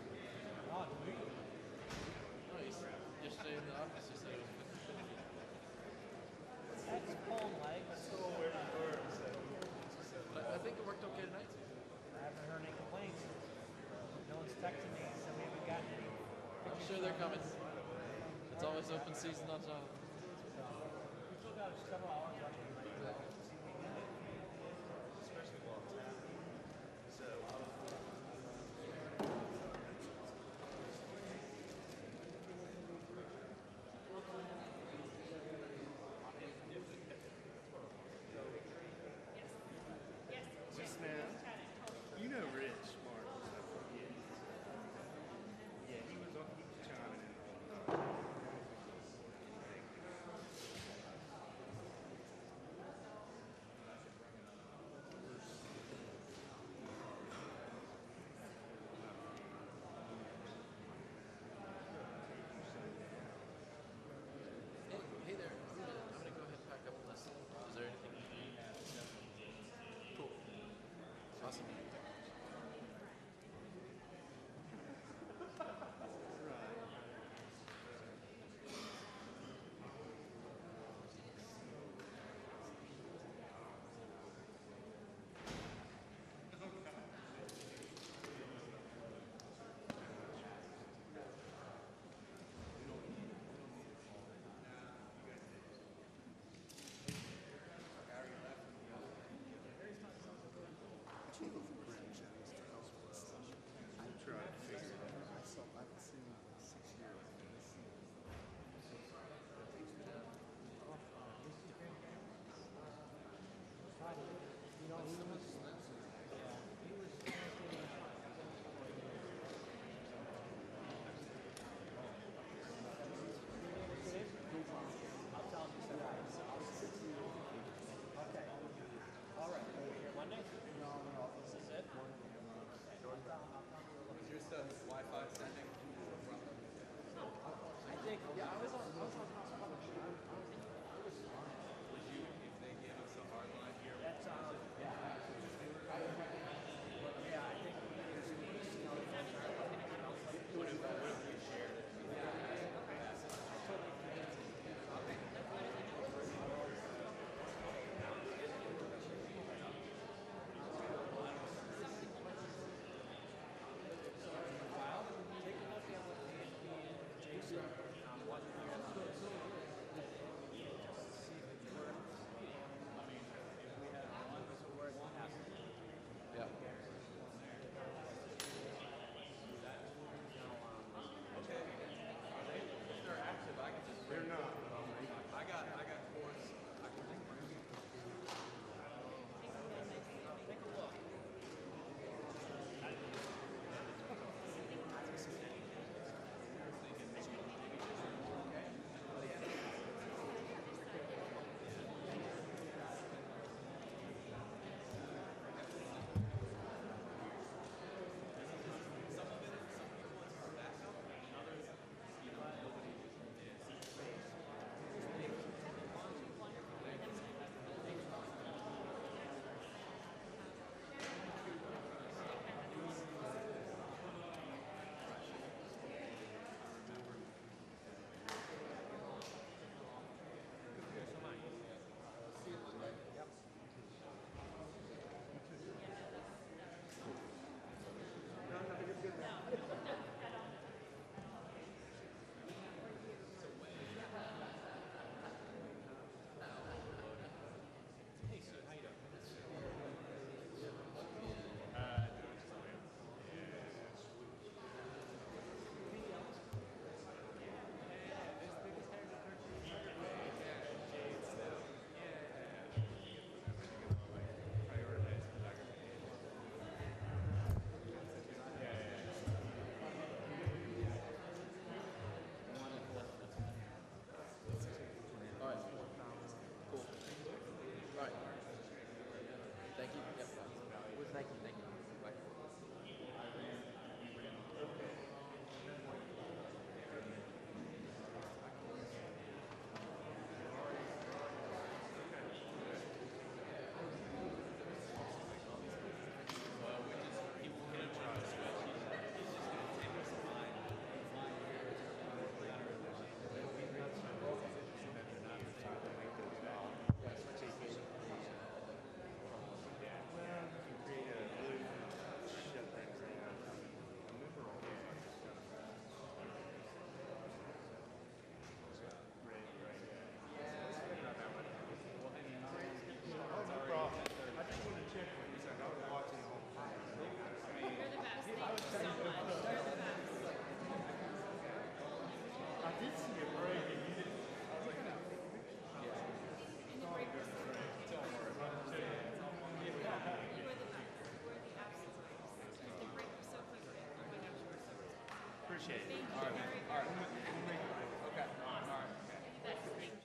Oh, do we? No, yesterday in the office you said it was 50-50. That's pulling leg. But I think it worked okay tonight. I haven't heard any complaints. No one's texting me, so we haven't gotten any. I'm sure they're coming. It's always open season on John. We still got several hours left in the night. Exactly. Especially while it's happening. So, Yes, ma'am. You know Rich Martin. Yeah, he was chiming in. appreciate it. Thank you. All right. Okay. All right. Okay.